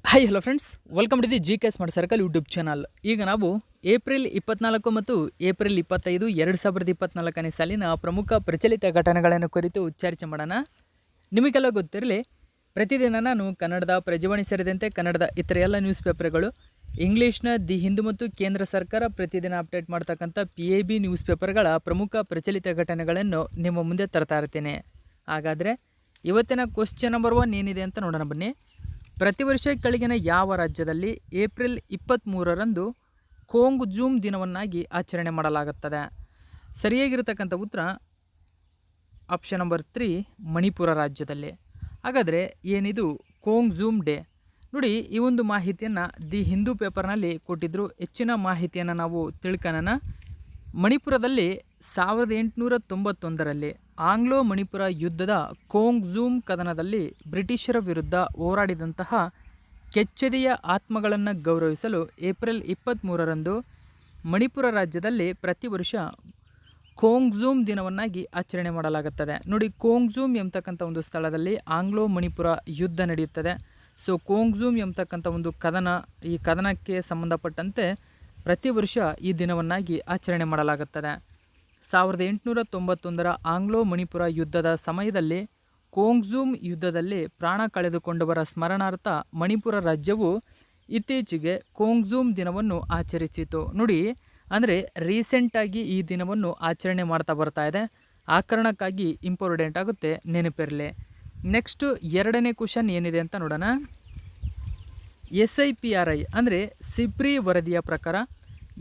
Hi hello friends, welcome to the GK smart circle YouTube channel. ಈಗ ನಾವು April 24 ಮತ್ತು April 25, 2024ನೇ ಸಾಲಿನ ಪ್ರಮುಖ ಪ್ರಚಲಿತ ಘಟನೆಗಳನ್ನು ಕುರಿತು ಚರ್ಚೆ ಮಾಡೋಣ. ನಿಮಗೆಲ್ಲ ಗೊತ್ತಿರಲಿ, ಪ್ರತಿದಿನ ನಾನು ಕನ್ನಡದ ಪ್ರಜಾವಾಣಿ ಸೇರಿದಂತೆ ಕನ್ನಡದ ಇತರ ಎಲ್ಲ ನ್ಯೂಸ್ ಪೇಪರ್ಗಳು, ಇಂಗ್ಲೀಷ್ನ ದಿ ಹಿಂದೂ ಮತ್ತು ಕೇಂದ್ರ ಸರ್ಕಾರ ಪ್ರತಿದಿನ ಅಪ್ಡೇಟ್ ಮಾಡ್ತಕ್ಕಂಥ PIB ನ್ಯೂಸ್ ಪೇಪರ್ಗಳ ಪ್ರಮುಖ ಪ್ರಚಲಿತ ಘಟನೆಗಳನ್ನು ನಿಮ್ಮ ಮುಂದೆ ತರ್ತಾ ಇರ್ತೀನಿ. ಹಾಗಾದರೆ ಇವತ್ತಿನ ಕ್ವಶ್ಚನ್ ನಂಬರ್ 1 ಏನಿದೆ ಅಂತ ನೋಡೋಣ ಬನ್ನಿ. ಪ್ರತಿ ವರ್ಷ ಕೆಳಗಿನ ಯಾವ ರಾಜ್ಯದಲ್ಲಿ ಏಪ್ರಿಲ್ 23ರಂದು ಖೋಂಗ್ ಜೂಮ್ ದಿನವನ್ನಾಗಿ ಆಚರಣೆ ಮಾಡಲಾಗುತ್ತದೆ? ಸರಿಯಾಗಿರ್ತಕ್ಕಂಥ ಉತ್ತರ ಆಪ್ಷನ್ ನಂಬರ್ 3, ಮಣಿಪುರ ರಾಜ್ಯದಲ್ಲಿ. ಹಾಗಾದರೆ ಏನಿದು ಖೋಂಗ್ ಜೂಮ್ ಡೇ? ನೋಡಿ, ಈ ಒಂದು ಮಾಹಿತಿಯನ್ನು ದಿ ಹಿಂದೂ ಪೇಪರ್ನಲ್ಲಿ ಕೊಟ್ಟಿದ್ದರು. ಹೆಚ್ಚಿನ ಮಾಹಿತಿಯನ್ನು ನಾವು ತಿಳ್ಕೊಳ್ಳೋಣ. ಮಣಿಪುರದಲ್ಲಿ 1891ರಲ್ಲಿ ಆಂಗ್ಲೋ ಮಣಿಪುರ ಯುದ್ಧದ ಖೋಂಗ್ ಜೂಮ್ ಕದನದಲ್ಲಿ ಬ್ರಿಟಿಷರ ವಿರುದ್ಧ ಹೋರಾಡಿದಂತಹ ಕೆಚ್ಚೆದೆಯ ಆತ್ಮಗಳನ್ನು ಗೌರವಿಸಲು ಏಪ್ರಿಲ್ 23ರಂದು ಮಣಿಪುರ ರಾಜ್ಯದಲ್ಲಿ ಪ್ರತಿ ವರ್ಷ ಖೋಂಗ್ ಜೂಮ್ ದಿನವನ್ನಾಗಿ ಆಚರಣೆ ಮಾಡಲಾಗುತ್ತದೆ. ನೋಡಿ, ಖೋಂಗ್ ಜೂಮ್ ಎಂಬತಕ್ಕಂಥ ಒಂದು ಸ್ಥಳದಲ್ಲಿ ಆಂಗ್ಲೋ ಮಣಿಪುರ ಯುದ್ಧ ನಡೆಯುತ್ತದೆ. ಸೊ ಖೋಂಗ್ ಜೂಮ್ ಎಂಬತಕ್ಕಂಥ ಒಂದು ಈ ಕದನಕ್ಕೆ ಸಂಬಂಧಪಟ್ಟಂತೆ ಪ್ರತಿ ವರ್ಷ ಈ ದಿನವನ್ನಾಗಿ ಆಚರಣೆ ಮಾಡಲಾಗುತ್ತದೆ. 1891ರ ಆಂಗ್ಲೋ ಮಣಿಪುರ ಯುದ್ಧದ ಸಮಯದಲ್ಲಿ ಖೋಂಗ್ ಜೂಮ್ ಯುದ್ಧದಲ್ಲಿ ಪ್ರಾಣ ಕಳೆದುಕೊಂಡವರ ಸ್ಮರಣಾರ್ಥ ಮಣಿಪುರ ರಾಜ್ಯವು ಇತ್ತೀಚೆಗೆ ಖೋಂಗ್ ಜೂಮ್ ದಿನವನ್ನು ಆಚರಿಸಿತು. ನೋಡಿ, ಅಂದರೆ ರೀಸೆಂಟಾಗಿ ಈ ದಿನವನ್ನು ಆಚರಣೆ ಮಾಡ್ತಾ ಬರ್ತಾ ಇದೆ. ಆ ಕಾರಣಕ್ಕಾಗಿ ಇಂಪಾರ್ಟೆಂಟ್ ಆಗುತ್ತೆ, ನೆನಪಿರಲಿ. ನೆಕ್ಸ್ಟು ಎರಡನೇ ಕ್ವಶನ್ ಏನಿದೆ ಅಂತ ನೋಡೋಣ. SIPRI ಅಂದರೆ ಸಿಪ್ರಿ ವರದಿಯ ಪ್ರಕಾರ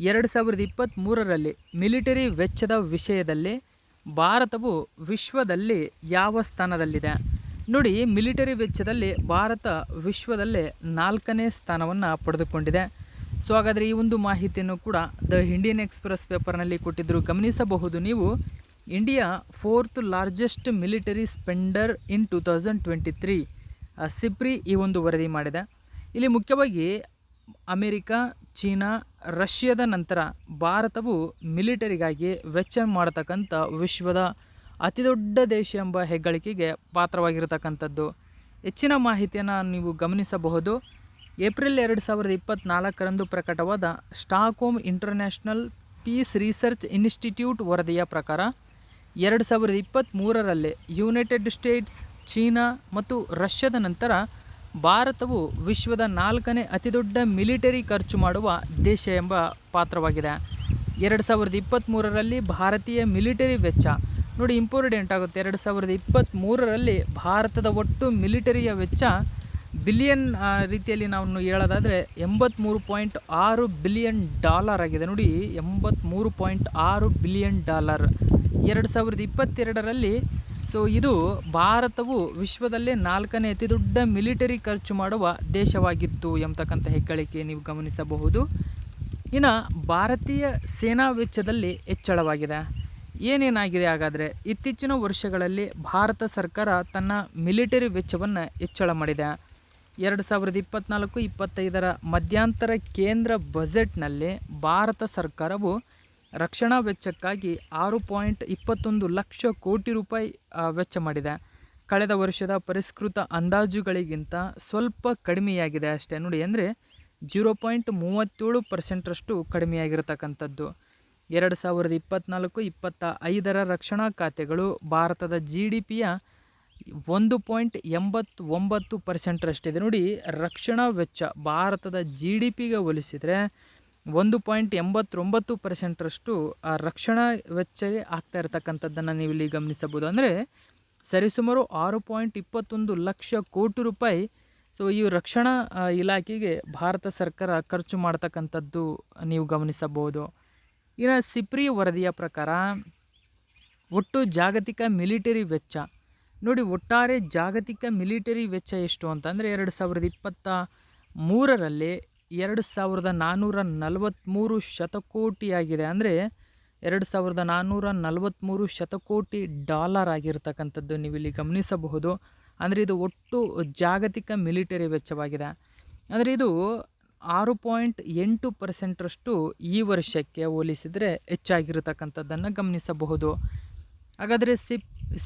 2023ರಲ್ಲಿ ಮಿಲಿಟರಿ ವೆಚ್ಚದ ವಿಷಯದಲ್ಲಿ ಭಾರತವು ವಿಶ್ವದಲ್ಲಿ ಯಾವ ಸ್ಥಾನದಲ್ಲಿದೆ? ನೋಡಿ, ಮಿಲಿಟರಿ ವೆಚ್ಚದಲ್ಲಿ ಭಾರತ ವಿಶ್ವದಲ್ಲೇ 4ನೇ ಸ್ಥಾನವನ್ನು ಪಡೆದುಕೊಂಡಿದೆ. ಸೊ ಹಾಗಾದರೆ ಈ ಒಂದು ಮಾಹಿತಿಯನ್ನು ಕೂಡ ದ ಇಂಡಿಯನ್ ಎಕ್ಸ್ಪ್ರೆಸ್ ಪೇಪರ್ನಲ್ಲಿ ಕೊಟ್ಟಿದ್ದರು, ಗಮನಿಸಬಹುದು ನೀವು. India 4th largest military spender in 2023 SIPRI ಈ ಒಂದು ವರದಿ ಮಾಡಿದೆ. ಇಲ್ಲಿ ಮುಖ್ಯವಾಗಿ ಅಮೇರಿಕಾ, ಚೀನಾ, ರಷ್ಯಾದ ನಂತರ ಭಾರತವು ಮಿಲಿಟರಿಗಾಗಿ ವೆಚ್ಚ ಮಾಡತಕ್ಕಂಥ ವಿಶ್ವದ ಅತಿದೊಡ್ಡ ದೇಶ ಎಂಬ ಹೆಗ್ಗಳಿಕೆಗೆ ಪಾತ್ರವಾಗಿರತಕ್ಕಂಥದ್ದು. ಹೆಚ್ಚಿನ ಮಾಹಿತಿಯನ್ನು ನೀವು ಗಮನಿಸಬಹುದು. ಏಪ್ರಿಲ್ 2024ರಂದು ಪ್ರಕಟವಾದ Stockholm international piece research institute ವರದಿಯ ಪ್ರಕಾರ 2023ರಲ್ಲಿ ಯುನೈಟೆಡ್ ಸ್ಟೇಟ್ಸ್, ಚೀನಾ ಮತ್ತು ರಷ್ಯಾದ ನಂತರ ಭಾರತವು ವಿಶ್ವದ 4ನೇ ಅತಿದೊಡ್ಡ ಮಿಲಿಟರಿ ಖರ್ಚು ಮಾಡುವ ದೇಶ ಎಂಬ ಪಾತ್ರವಾಗಿದೆ. 2023ರಲ್ಲಿ ಭಾರತೀಯ ಮಿಲಿಟರಿ ವೆಚ್ಚ ನೋಡಿ, ಇಂಪಾರ್ಟೆಂಟ್ ಆಗುತ್ತೆ. 2023ರಲ್ಲಿ ಭಾರತದ ಒಟ್ಟು ಮಿಲಿಟರಿಯ ವೆಚ್ಚ ಬಿಲಿಯನ್ ರೀತಿಯಲ್ಲಿ ನಾವು ಹೇಳೋದಾದರೆ $83.6 ಬಿಲಿಯನ್ ಆಗಿದೆ. ನೋಡಿ, $83.6 ಬಿಲಿಯನ್. 2022ರಲ್ಲಿ ಸೊ ಇದು ಭಾರತವು ವಿಶ್ವದಲ್ಲೇ 4ನೇ ಅತಿ ದೊಡ್ಡ ಮಿಲಿಟರಿ ಖರ್ಚು ಮಾಡುವ ದೇಶವಾಗಿತ್ತು ಎಂಬತಕ್ಕಂಥ ಹೆಗ್ಗಳಿಕೆ ನೀವು ಗಮನಿಸಬಹುದು. ಇನ್ನು ಭಾರತೀಯ ಸೇನಾ ವೆಚ್ಚದಲ್ಲಿ ಹೆಚ್ಚಳವಾಗಿದೆ. ಏನೇನಾಗಿದೆ ಹಾಗಾದರೆ? ಇತ್ತೀಚಿನ ವರ್ಷಗಳಲ್ಲಿ ಭಾರತ ಸರ್ಕಾರ ತನ್ನ ಮಿಲಿಟರಿ ವೆಚ್ಚವನ್ನು ಹೆಚ್ಚಳ ಮಾಡಿದೆ. 2024-25ರ ಮಧ್ಯಂತರ ಕೇಂದ್ರ ಬಜೆಟ್ನಲ್ಲಿ ಭಾರತ ಸರ್ಕಾರವು ರಕ್ಷಣಾ ವೆಚ್ಚಕ್ಕಾಗಿ 6.21 ಲಕ್ಷ ಕೋಟಿ ರೂಪಾಯಿ ವೆಚ್ಚ ಮಾಡಿದೆ. ಕಳೆದ ವರ್ಷದ ಪರಿಷ್ಕೃತ ಅಂದಾಜುಗಳಿಗಿಂತ ಸ್ವಲ್ಪ ಕಡಿಮೆಯಾಗಿದೆ ಅಷ್ಟೇ. ನೋಡಿ, ಅಂದರೆ 0.37%ರಷ್ಟು ಕಡಿಮೆಯಾಗಿರತಕ್ಕಂಥದ್ದು. 2024-25ರ ರಕ್ಷಣಾ ಖಾತೆಗಳು ಭಾರತದ GDPಯ 1.89%ರಷ್ಟಿದೆ. ನೋಡಿ, ರಕ್ಷಣಾ ವೆಚ್ಚ ಭಾರತದ GDPಗೆ ಹೋಲಿಸಿದರೆ 1.89%ರಷ್ಟು ರಕ್ಷಣಾ ವೆಚ್ಚ ಆಗ್ತಾ ಇರತಕ್ಕಂಥದ್ದನ್ನು ನೀವು ಇಲ್ಲಿ ಗಮನಿಸಬಹುದು. ಅಂದರೆ ಸರಿಸುಮಾರು 6.21 ಲಕ್ಷ ಕೋಟಿ ರೂಪಾಯಿ ಸೊ ಈ ರಕ್ಷಣಾ ಇಲಾಖೆಗೆ ಭಾರತ ಸರ್ಕಾರ ಖರ್ಚು ಮಾಡ್ತಕ್ಕಂಥದ್ದು ನೀವು ಗಮನಿಸಬಹುದು. ಇನ್ನು ಸಿಪ್ರಿ ವರದಿಯ ಪ್ರಕಾರ ಒಟ್ಟು ಜಾಗತಿಕ ಮಿಲಿಟರಿ ವೆಚ್ಚ ನೋಡಿ, ಒಟ್ಟಾರೆ ಜಾಗತಿಕ ಮಿಲಿಟರಿ ವೆಚ್ಚ ಎಷ್ಟು ಅಂತಂದರೆ 2023ರಲ್ಲಿ 2443 ಶತಕೋಟಿಯಾಗಿದೆ. ಅಂದರೆ 2443 ಶತಕೋಟಿ ಆಗಿರ್ತಕ್ಕಂಥದ್ದು ನೀವು ಇಲ್ಲಿ ಗಮನಿಸಬಹುದು. ಅಂದರೆ ಇದು ಒಟ್ಟು ಜಾಗತಿಕ ಮಿಲಿಟರಿ ವೆಚ್ಚವಾಗಿದೆ. ಅಂದರೆ ಇದು 6.8%ರಷ್ಟು ಈ ವರ್ಷಕ್ಕೆ ಹೋಲಿಸಿದರೆ ಹೆಚ್ಚಾಗಿರತಕ್ಕಂಥದ್ದನ್ನು ಗಮನಿಸಬಹುದು. ಹಾಗಾದರೆ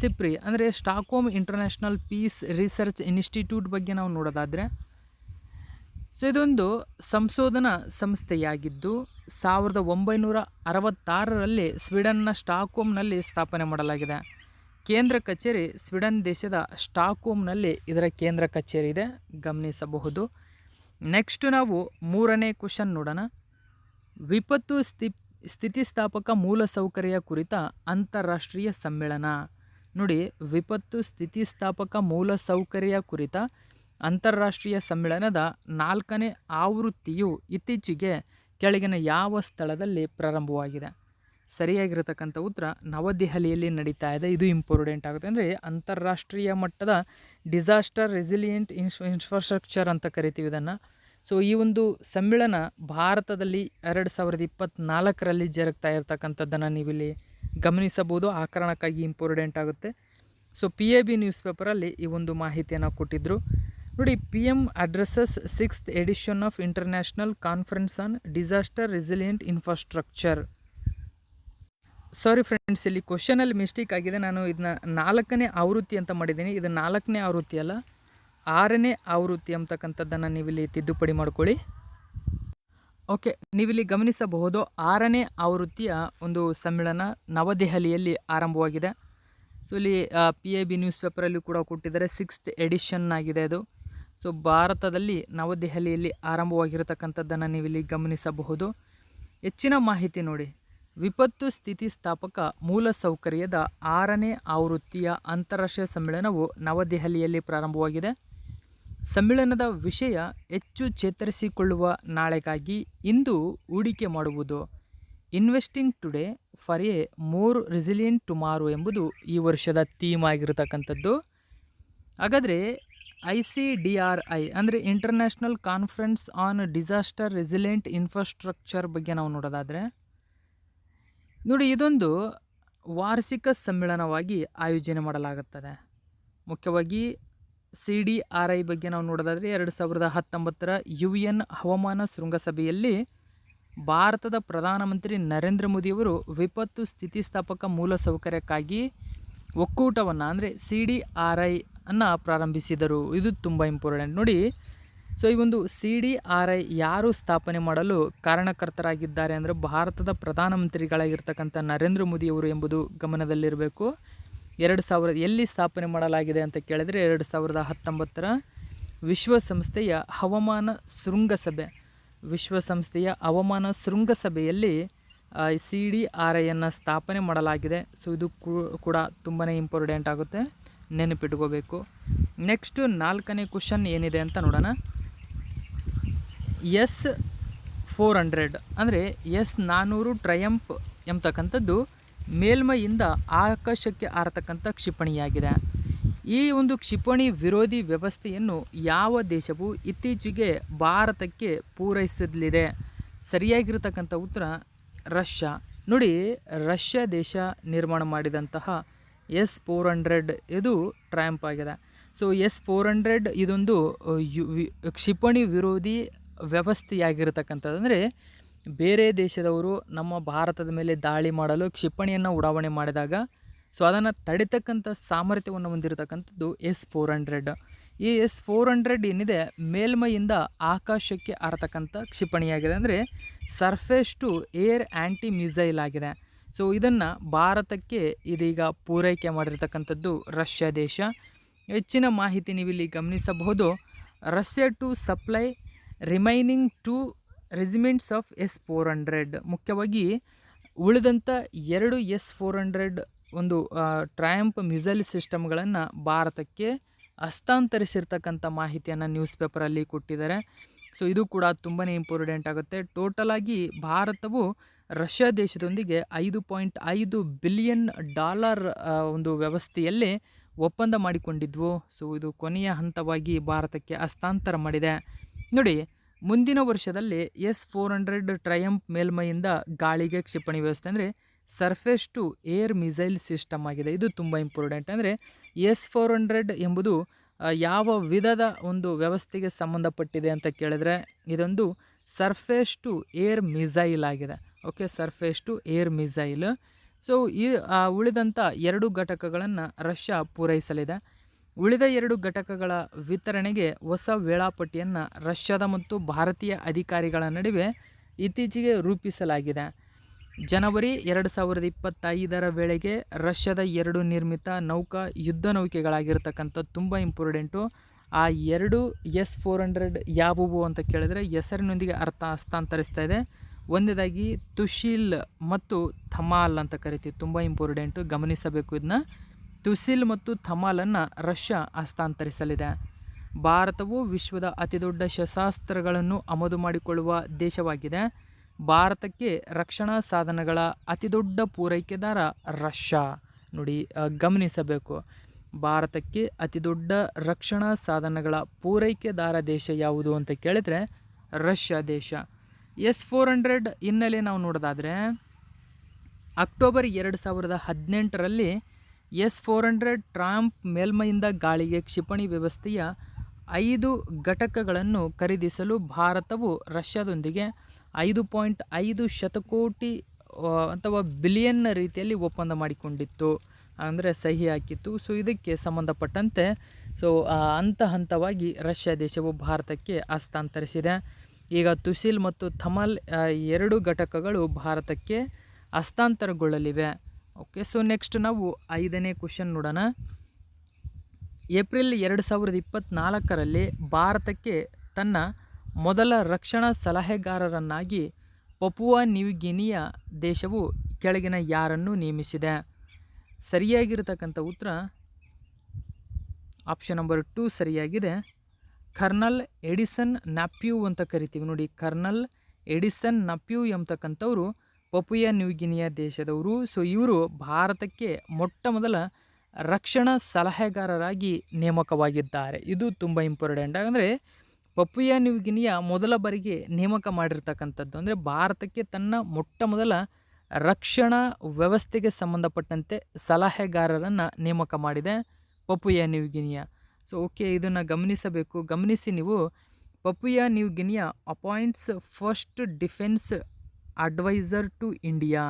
ಸಿಪ್ರಿ ಅಂದರೆ Stockholm international piece research institute ಬಗ್ಗೆ ನಾವು ನೋಡೋದಾದರೆ ಸೊ ಇದೊಂದು ಸಂಶೋಧನಾ ಸಂಸ್ಥೆಯಾಗಿದ್ದು 1966ರಲ್ಲಿ ಸ್ವೀಡನ್ನ ಸ್ಟಾಕ್ಹೋಮ್ನಲ್ಲಿ ಸ್ಥಾಪನೆ ಮಾಡಲಾಗಿದೆ. ಕೇಂದ್ರ ಕಚೇರಿ ಸ್ವೀಡನ್ ದೇಶದ ಸ್ಟಾಕ್ಹೋಮ್ನಲ್ಲಿ ಇದರ ಕೇಂದ್ರ ಕಚೇರಿ ಇದೆ, ಗಮನಿಸಬಹುದು. ನೆಕ್ಸ್ಟ್ ನಾವು 3ನೇ ಕ್ವಶನ್ ನೋಡೋಣ. ವಿಪತ್ತು ಸ್ಥಿತಿಸ್ಥಾಪಕ ಮೂಲಸೌಕರ್ಯ ಕುರಿತ ಅಂತಾರಾಷ್ಟ್ರೀಯ ಸಮ್ಮೇಳನ. ನೋಡಿ, ವಿಪತ್ತು ಸ್ಥಿತಿಸ್ಥಾಪಕ ಮೂಲಸೌಕರ್ಯ ಕುರಿತ ಅಂತಾರಾಷ್ಟ್ರೀಯ ಸಮ್ಮೇಳನದ 4ನೇ ಆವೃತ್ತಿಯು ಇತ್ತೀಚೆಗೆ ಕೆಳಗಿನ ಯಾವ ಸ್ಥಳದಲ್ಲಿ ಪ್ರಾರಂಭವಾಗಿದೆ? ಸರಿಯಾಗಿರತಕ್ಕಂಥ ಉತ್ತರ ನವದೆಹಲಿಯಲ್ಲಿ ನಡೀತಾ ಇದೆ. ಇದು ಇಂಪಾರ್ಟೆಂಟ್ ಆಗುತ್ತೆ. ಅಂದರೆ ಅಂತಾರಾಷ್ಟ್ರೀಯ ಮಟ್ಟದ ಡಿಸಾಸ್ಟರ್ ರೆಸಿಲಿಯೆಂಟ್ ಇನ್ಫ್ರಾಸ್ಟ್ರಕ್ಚರ್ ಅಂತ ಕರಿತೀವಿ ಇದನ್ನು. ಸೊ ಈ ಒಂದು ಸಮ್ಮೇಳನ ಭಾರತದಲ್ಲಿ 2024ರಲ್ಲಿ ಜರುಗ್ತಾ ಇರತಕ್ಕಂಥದ್ದನ್ನು ನೀವಿಲ್ಲಿ ಗಮನಿಸಬಹುದು. ಆ ಕಾರಣಕ್ಕಾಗಿ ಇಂಪಾರ್ಟೆಂಟ್ ಆಗುತ್ತೆ. ಸೊ PAB ನ್ಯೂಸ್ ಪೇಪರಲ್ಲಿ ಈ ಒಂದು ಮಾಹಿತಿಯನ್ನು ಕೊಟ್ಟಿದ್ದರು. ನೋಡಿ, PM addresses 6th edition of international conference on disaster resilient infrastructure. Sorry friends, ಇಲ್ಲಿ ಕ್ವಶನಲ್ಲಿ ಮಿಸ್ಟೇಕ್ ಆಗಿದೆ. ನಾನು ಇದನ್ನ 4ನೇ ಆವೃತ್ತಿ ಅಂತ ಮಾಡಿದ್ದೀನಿ. ಇದು 4ನೇ ಆವೃತ್ತಿ ಅಲ್ಲ, 6ನೇ ಆವೃತ್ತಿ ಅಂತಕ್ಕಂಥದ್ದನ್ನು ನೀವಿಲ್ಲಿ ತಿದ್ದುಪಡಿ ಮಾಡ್ಕೊಳ್ಳಿ. ಓಕೆ, ನೀವಿಲ್ಲಿ ಗಮನಿಸಬಹುದು 6ನೇ ಆವೃತ್ತಿಯ ಒಂದು ಸಮ್ಮೇಳನ ನವದೆಹಲಿಯಲ್ಲಿ ಆರಂಭವಾಗಿದೆ. ಸೊ ಇಲ್ಲಿ PAB ನ್ಯೂಸ್ ಪೇಪರಲ್ಲಿ ಕೂಡ ಕೊಟ್ಟಿದ್ದಾರೆ, 6th ಎಡಿಷನ್ ಆಗಿದೆ ಅದು. ಸೊ ಭಾರತದಲ್ಲಿ ನವದೆಹಲಿಯಲ್ಲಿ ಆರಂಭವಾಗಿರತಕ್ಕಂಥದ್ದನ್ನು ನೀವಿಲ್ಲಿ ಗಮನಿಸಬಹುದು. ಹೆಚ್ಚಿನ ಮಾಹಿತಿ ನೋಡಿ, ವಿಪತ್ತು ಸ್ಥಿತಿಸ್ಥಾಪಕ ಮೂಲಸೌಕರ್ಯದ 6ನೇ ಆವೃತ್ತಿಯ ಅಂತಾರಾಷ್ಟ್ರೀಯ ಸಮ್ಮೇಳನವು ನವದೆಹಲಿಯಲ್ಲಿ ಪ್ರಾರಂಭವಾಗಿದೆ. ಸಮ್ಮೇಳನದ ವಿಷಯ ಹೆಚ್ಚು ಚೇತರಿಸಿಕೊಳ್ಳುವ ನಾಳೆಗಾಗಿ ಇಂದು ಹೂಡಿಕೆ ಮಾಡುವುದು. Investing today for A more resilient tomorrow ಎಂಬುದು ಈ ವರ್ಷದ ಥೀಮ್ ಆಗಿರತಕ್ಕಂಥದ್ದು. ಹಾಗಾದರೆ ICDRI ಅಂದರೆ international conference on disaster resilient infrastructure ಬಗ್ಗೆ ನಾವು ನೋಡೋದಾದರೆ, ನೋಡಿ, ಇದೊಂದು ವಾರ್ಷಿಕ ಸಮ್ಮೇಳನವಾಗಿ ಆಯೋಜನೆ ಮಾಡಲಾಗುತ್ತದೆ. ಮುಖ್ಯವಾಗಿ CDRI ಬಗ್ಗೆ ನಾವು ನೋಡೋದಾದರೆ 2019ರ UN ಹವಾಮಾನ ಶೃಂಗಸಭೆಯಲ್ಲಿ ಭಾರತದ ಪ್ರಧಾನಮಂತ್ರಿ ನರೇಂದ್ರ ಮೋದಿಯವರು ವಿಪತ್ತು ಸ್ಥಿತಿಸ್ಥಾಪಕ ಮೂಲಸೌಕರ್ಯಕ್ಕಾಗಿ ಒಕ್ಕೂಟವನ್ನು ಅಂದರೆ CDRI ಅನ್ನು ಪ್ರಾರಂಭಿಸಿದರು. ಇದು ತುಂಬ ಇಂಪಾರ್ಟೆಂಟ್ ನೋಡಿ. ಸೊ ಈ ಒಂದು CDRI ಯಾರು ಸ್ಥಾಪನೆ ಮಾಡಲು ಕಾರಣಕರ್ತರಾಗಿದ್ದಾರೆ ಅಂದರೆ ಭಾರತದ ಪ್ರಧಾನಮಂತ್ರಿಗಳಾಗಿರ್ತಕ್ಕಂಥ ನರೇಂದ್ರ ಮೋದಿಯವರು ಎಂಬುದು ಗಮನದಲ್ಲಿರಬೇಕು. 2000 ಎಲ್ಲಿ ಸ್ಥಾಪನೆ ಮಾಡಲಾಗಿದೆ ಅಂತ ಕೇಳಿದರೆ 2019ರ ವಿಶ್ವಸಂಸ್ಥೆಯ ಹವಾಮಾನ ಶೃಂಗಸಭೆಯಲ್ಲಿ CDRIಯನ್ನು ಸ್ಥಾಪನೆ ಮಾಡಲಾಗಿದೆ. ಸೊ ಇದು ಕೂಡ ತುಂಬಾ ಇಂಪಾರ್ಟೆಂಟ್ ಆಗುತ್ತೆ, ನೆನಪಿಟ್ಕೋಬೇಕು. ನೆಕ್ಸ್ಟು 4ನೇ ಕ್ವಶನ್ ಏನಿದೆ ಅಂತ ನೋಡೋಣ. S-400 ಅಂದರೆ S-400 ಟ್ರಯಂಫ್ ಎಂಬತಕ್ಕಂಥದ್ದು ಮೇಲ್ಮೈಯಿಂದ ಆಕಾಶಕ್ಕೆ ಹಾರತಕ್ಕಂಥ ಕ್ಷಿಪಣಿಯಾಗಿದೆ. ಈ ಒಂದು ಕ್ಷಿಪಣಿ ವಿರೋಧಿ ವ್ಯವಸ್ಥೆಯನ್ನು ಯಾವ ದೇಶವು ಇತ್ತೀಚೆಗೆ ಭಾರತಕ್ಕೆ ಪೂರೈಸಲಿದೆ? ಸರಿಯಾಗಿರ್ತಕ್ಕಂಥ ಉತ್ತರ ರಷ್ಯಾ. ನೋಡಿ, ರಷ್ಯಾ ದೇಶ ನಿರ್ಮಾಣ ಮಾಡಿದಂತಹ S-400 ಇದು ಟ್ರಯಂಫ್ ಆಗಿದೆ. ಸೊ S-400 ಇದೊಂದು ಕ್ಷಿಪಣಿ ವಿರೋಧಿ ವ್ಯವಸ್ಥೆಯಾಗಿರ್ತಕ್ಕಂಥದ್ದು. ಅಂದರೆ ಬೇರೆ ದೇಶದವರು ನಮ್ಮ ಭಾರತದ ಮೇಲೆ ದಾಳಿ ಮಾಡಲು ಕ್ಷಿಪಣಿಯನ್ನು ಉಡಾವಣೆ ಮಾಡಿದಾಗ ಸೊ ಅದನ್ನು ತಡಿತಕ್ಕಂಥ ಸಾಮರ್ಥ್ಯವನ್ನು ಹೊಂದಿರತಕ್ಕಂಥದ್ದು S-400. ಈ S-400 ಏನಿದೆ ಮೇಲ್ಮೈಯಿಂದ ಆಕಾಶಕ್ಕೆ ಹಾರತಕ್ಕಂಥ ಕ್ಷಿಪಣಿಯಾಗಿದೆ. ಅಂದರೆ surface to air anti missile ಆಗಿದೆ. ಸೊ ಇದನ್ನು ಭಾರತಕ್ಕೆ ಇದೀಗ ಪೂರೈಕೆ ಮಾಡಿರ್ತಕ್ಕಂಥದ್ದು ರಷ್ಯಾ ದೇಶ. ಹೆಚ್ಚಿನ ಮಾಹಿತಿ ನೀವಿಲ್ಲಿ ಗಮನಿಸಬಹುದು. Russia to supply remaining 2 regiments of S-400. ಮುಖ್ಯವಾಗಿ ಉಳಿದಂಥ 2 S-400 ಒಂದು ಟ್ರಯಂಫ್ ಮಿಸೈಲ್ ಸಿಸ್ಟಮ್ಗಳನ್ನು ಭಾರತಕ್ಕೆ ಹಸ್ತಾಂತರಿಸಿರ್ತಕ್ಕಂಥ ಮಾಹಿತಿಯನ್ನು ನ್ಯೂಸ್ ಪೇಪರಲ್ಲಿ ಕೊಟ್ಟಿದ್ದಾರೆ. ಸೊ ಇದು ಕೂಡ ತುಂಬಾ ಇಂಪಾರ್ಟೆಂಟ್ ಆಗುತ್ತೆ. ಟೋಟಲಾಗಿ ಭಾರತವು ರಷ್ಯಾ ದೇಶದೊಂದಿಗೆ $5.5 ಬಿಲಿಯನ್ ಒಂದು ವ್ಯವಸ್ಥೆಯಲ್ಲಿ ಒಪ್ಪಂದ ಮಾಡಿಕೊಂಡಿದ್ವು. ಸೊ ಇದು ಕೊನೆಯ ಹಂತವಾಗಿ ಭಾರತಕ್ಕೆ ಹಸ್ತಾಂತರ ಮಾಡಿದೆ. ನೋಡಿ, ಮುಂದಿನ ವರ್ಷದಲ್ಲಿ S-400 ಟ್ರಯಂಫ್ ಮೇಲ್ಮೈಯಿಂದ ಗಾಳಿಗೆ ಕ್ಷಿಪಣಿ ವ್ಯವಸ್ಥೆ ಅಂದರೆ surface to air missile system ಆಗಿದೆ. ಇದು ತುಂಬ ಇಂಪಾರ್ಟೆಂಟ್. ಅಂದರೆ S-400 ಎಂಬುದು ಯಾವ ವಿಧದ ಒಂದು ವ್ಯವಸ್ಥೆಗೆ ಸಂಬಂಧಪಟ್ಟಿದೆ ಅಂತ ಕೇಳಿದ್ರೆ ಇದೊಂದು ಸರ್ಫೇಸ್ ಟು ಏರ್ ಮಿಸೈಲ್ ಆಗಿದೆ. Okay, surface to air missile. So ಈ ಉಳಿದಂಥ 2 ಘಟಕಗಳನ್ನು ರಷ್ಯಾ ಪೂರೈಸಲಿದೆ. ಉಳಿದ 2 ಘಟಕಗಳ ವಿತರಣೆಗೆ ಹೊಸ ವೇಳಾಪಟ್ಟಿಯನ್ನು ರಷ್ಯಾದ ಮತ್ತು ಭಾರತೀಯ ಅಧಿಕಾರಿಗಳ ನಡುವೆ ಇತ್ತೀಚೆಗೆ ರೂಪಿಸಲಾಗಿದೆ. ಜನವರಿ 2025ರ ವೇಳೆಗೆ ರಷ್ಯಾದ 2 ನಿರ್ಮಿತ ನೌಕಾ ಯುದ್ಧ ನೌಕೆಗಳಾಗಿರ್ತಕ್ಕಂಥ ತುಂಬ ಇಂಪಾರ್ಟೆಂಟು. ಆ 2 S-400 ಯಾವುವು ಅಂತ ಕೇಳಿದರೆ ಹೆಸರಿನೊಂದಿಗೆ ಅರ್ಥ ಹಸ್ತಾಂತರಿಸ್ತಾ ಇದೆ. ಒಂದನೇದಾಗಿ ತುಶಿಲ್ ಮತ್ತು ಥಮಾಲ್ ಅಂತ ಕರಿತೀವಿ. ತುಂಬ ಇಂಪಾರ್ಟೆಂಟು, ಗಮನಿಸಬೇಕು ಇದನ್ನ. ತುಸಿಲ್ ಮತ್ತು ಥಮಾಲನ್ನು ರಷ್ಯಾ ಹಸ್ತಾಂತರಿಸಲಿದೆ. ಭಾರತವು ವಿಶ್ವದ ಅತಿದೊಡ್ಡ ಶಸ್ತ್ರಾಸ್ತ್ರಗಳನ್ನು ಆಮದು ಮಾಡಿಕೊಳ್ಳುವ ದೇಶವಾಗಿದೆ. ಭಾರತಕ್ಕೆ ರಕ್ಷಣಾ ಸಾಧನಗಳ ಅತಿದೊಡ್ಡ ಪೂರೈಕೆದಾರ ರಷ್ಯಾ. ನೋಡಿ, ಗಮನಿಸಬೇಕು. ಭಾರತಕ್ಕೆ ಅತಿದೊಡ್ಡ ರಕ್ಷಣಾ ಸಾಧನಗಳ ಪೂರೈಕೆದಾರ ದೇಶ ಯಾವುದು ಅಂತ ಕೇಳಿದರೆ ರಷ್ಯಾ ದೇಶ. S-400 ಹಿನ್ನೆಲೆ ನಾವು ನೋಡೋದಾದರೆ ಅಕ್ಟೋಬರ್ 2018ರಲ್ಲಿ S-400 ಟ್ರಾಂಪ್ ಮೇಲ್ಮೈಯಿಂದ ಗಾಳಿಗೆ ಕ್ಷಿಪಣಿ ವ್ಯವಸ್ಥೆಯ 5 ಘಟಕಗಳನ್ನು ಖರೀದಿಸಲು ಭಾರತವು ರಷ್ಯಾದೊಂದಿಗೆ 5.5 ಶತಕೋಟಿ ಅಥವಾ ಬಿಲಿಯನ್ ರೀತಿಯಲ್ಲಿ ಒಪ್ಪಂದ ಮಾಡಿಕೊಂಡಿತ್ತು, ಅಂದರೆ ಸಹಿ ಹಾಕಿತ್ತು. ಸೊ ಇದಕ್ಕೆ ಸಂಬಂಧಪಟ್ಟಂತೆ ಹಂತ ಹಂತವಾಗಿ ರಷ್ಯಾ ದೇಶವು ಭಾರತಕ್ಕೆ ಹಸ್ತಾಂತರಿಸಿದೆ. ಈಗ ತುಸಿಲ್ ಮತ್ತು ಥಮಾಲ್ 2 ಘಟಕಗಳು ಭಾರತಕ್ಕೆ ಹಸ್ತಾಂತರಗೊಳ್ಳಲಿವೆ. ಓಕೆ, ಸೊ ನೆಕ್ಸ್ಟ್ ನಾವು 5ನೇ ಕ್ವಶನ್ ನೋಡೋಣ. ಏಪ್ರಿಲ್ 2024ರಲ್ಲಿ ಭಾರತಕ್ಕೆ ತನ್ನ ಮೊದಲ ರಕ್ಷಣಾ ಸಲಹೆಗಾರರನ್ನಾಗಿ ಪಪುವಾ ನ್ಯೂಗಿನಿಯ ದೇಶವು ಕೆಳಗಿನ ಯಾರನ್ನು ನೇಮಿಸಿದೆ? ಸರಿಯಾಗಿರತಕ್ಕಂಥ ಉತ್ತರ ಆಪ್ಷನ್ ನಂಬರ್ 2 ಸರಿಯಾಗಿದೆ. ಕರ್ನಲ್ ಎಡಿಸನ್ ನಪ್ಯೂ ಅಂತ ಕರಿತೀವಿ. ನೋಡಿ, ಕರ್ನಲ್ ಎಡಿಸನ್ ನಪ್ಯೂ ಎಂಬತಕ್ಕಂಥವರು ಪಪುವಾ ನ್ಯೂಗಿನಿಯ ದೇಶದವರು. ಸೊ ಇವರು ಭಾರತಕ್ಕೆ ಮೊಟ್ಟ ಮೊದಲ ರಕ್ಷಣಾ ಸಲಹೆಗಾರರಾಗಿ ನೇಮಕವಾಗಿದ್ದಾರೆ. ಇದು ತುಂಬ ಇಂಪಾರ್ಟೆಂಟ್. ಅಂದರೆ ಪಪುವಾ ನ್ಯೂಗಿನಿಯ ಮೊದಲ ಬಾರಿಗೆ ನೇಮಕ ಮಾಡಿರ್ತಕ್ಕಂಥದ್ದು, ಅಂದರೆ ಭಾರತಕ್ಕೆ ತನ್ನ ಮೊಟ್ಟ ಮೊದಲ ರಕ್ಷಣಾ ವ್ಯವಸ್ಥೆಗೆ ಸಂಬಂಧಪಟ್ಟಂತೆ ಸಲಹೆಗಾರರನ್ನು ನೇಮಕ ಮಾಡಿದೆ ಪಪುವಾ ನ್ಯೂಗಿನಿಯ. ಸೊ ಓಕೆ, ಇದನ್ನು ಗಮನಿಸಬೇಕು. ಗಮನಿಸಿ ನೀವು. Papua New Guinea appoints first defence adviser to India.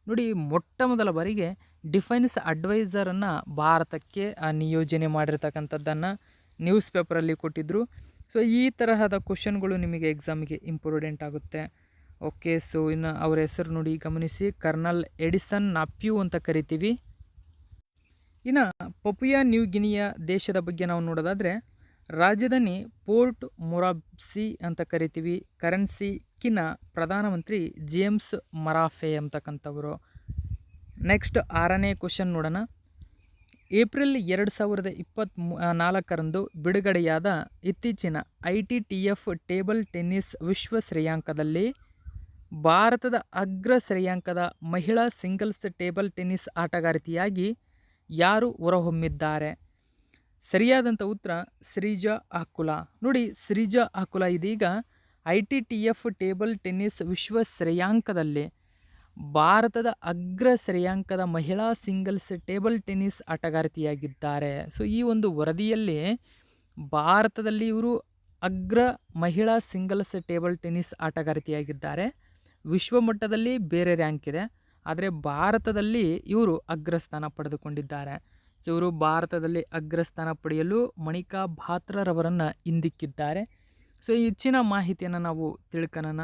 ನೋಡಿ, ಮೊಟ್ಟ ಮೊದಲ ಬಾರಿಗೆ ಡಿಫೆನ್ಸ್ ಅಡ್ವೈಸರನ್ನು ಭಾರತಕ್ಕೆ ನಿಯೋಜನೆ ಮಾಡಿರ್ತಕ್ಕಂಥದ್ದನ್ನು ನ್ಯೂಸ್ ಪೇಪರಲ್ಲಿ ಕೊಟ್ಟಿದ್ದರು. ಸೊ ಈ ತರಹದ ಕ್ವಶನ್ಗಳು ನಿಮಗೆ ಎಕ್ಸಾಮಿಗೆ ಇಂಪಾರ್ಟೆಂಟ್ ಆಗುತ್ತೆ. ಓಕೆ, ಸೊ ಇನ್ನು ಅವರ ಹೆಸರು ನೋಡಿ, ಗಮನಿಸಿ. ಕರ್ನಲ್ ಎಡಿಸನ್ ನಪ್ಯೂ ಅಂತ ಕರಿತೀವಿ. ಇನ್ನು ಪಪುವಾ ನ್ಯೂಗಿನಿಯ ದೇಶದ ಬಗ್ಗೆ ನಾವು ನೋಡೋದಾದರೆ ರಾಜಧಾನಿ ಪೋರ್ಟ್ ಮೊರೆಸ್ಬಿ ಅಂತ ಕರಿತೀವಿ. ಕರೆನ್ಸಿಕ್ಕಿನ ಪ್ರಧಾನಮಂತ್ರಿ ಜೇಮ್ಸ್ ಮರಾಪೆ ಅಂತಕ್ಕಂಥವರು. ನೆಕ್ಸ್ಟ್ 6ನೇ ಕ್ವಶನ್ ನೋಡೋಣ. ಏಪ್ರಿಲ್ 2024ರಂದು ಬಿಡುಗಡೆಯಾದ ಇತ್ತೀಚಿನ ITTF ಟೇಬಲ್ ಟೆನ್ನಿಸ್ ವಿಶ್ವ ಶ್ರೇಯಾಂಕದಲ್ಲಿ ಭಾರತದ ಅಗ್ರ ಶ್ರೇಯಾಂಕದ ಮಹಿಳಾ ಸಿಂಗಲ್ಸ್ ಟೇಬಲ್ ಟೆನ್ನಿಸ್ ಆಟಗಾರ್ತಿಯಾಗಿ ಯಾರು ಹೊರಹೊಮ್ಮಿದ್ದಾರೆ? ಸರಿಯಾದಂಥ ಉತ್ತರ ಶ್ರೀಜಾ ಆಕುಲಾ. ನೋಡಿ, ಶ್ರೀಜಾ ಆಕುಲಾ ಇದೀಗ ITTF ಟೇಬಲ್ ಟೆನ್ನಿಸ್ ವಿಶ್ವ ಶ್ರೇಯಾಂಕದಲ್ಲಿ ಭಾರತದ ಅಗ್ರ ಶ್ರೇಯಾಂಕದ ಮಹಿಳಾ ಸಿಂಗಲ್ಸ್ ಟೇಬಲ್ ಟೆನ್ನಿಸ್ ಆಟಗಾರ್ತಿಯಾಗಿದ್ದಾರೆ. ಸೊ ಈ ಒಂದು ವರದಿಯಲ್ಲಿ ಭಾರತದಲ್ಲಿ ಇವರು ಅಗ್ರ ಮಹಿಳಾ ಸಿಂಗಲ್ಸ್ ಟೇಬಲ್ ಟೆನ್ನಿಸ್ ಆಟಗಾರ್ತಿಯಾಗಿದ್ದಾರೆ. ವಿಶ್ವ ಮಟ್ಟದಲ್ಲಿ ಬೇರೆ ರ್ಯಾಂಕ್ ಇದೆ, ಆದರೆ ಭಾರತದಲ್ಲಿ ಇವರು ಅಗ್ರಸ್ಥಾನ ಪಡೆದುಕೊಂಡಿದ್ದಾರೆ. ಸೊ ಇವರು ಭಾರತದಲ್ಲಿ ಅಗ್ರಸ್ಥಾನ ಪಡೆಯಲು ಮಣಿಕಾ ಬಾತ್ರಾರವರನ್ನು ಹಿಂದಿಕ್ಕಿದ್ದಾರೆ. ಸೊ ಹೆಚ್ಚಿನ ಮಾಹಿತಿಯನ್ನು ನಾವು ತಿಳ್ಕೊಳ್ಳೋಣ.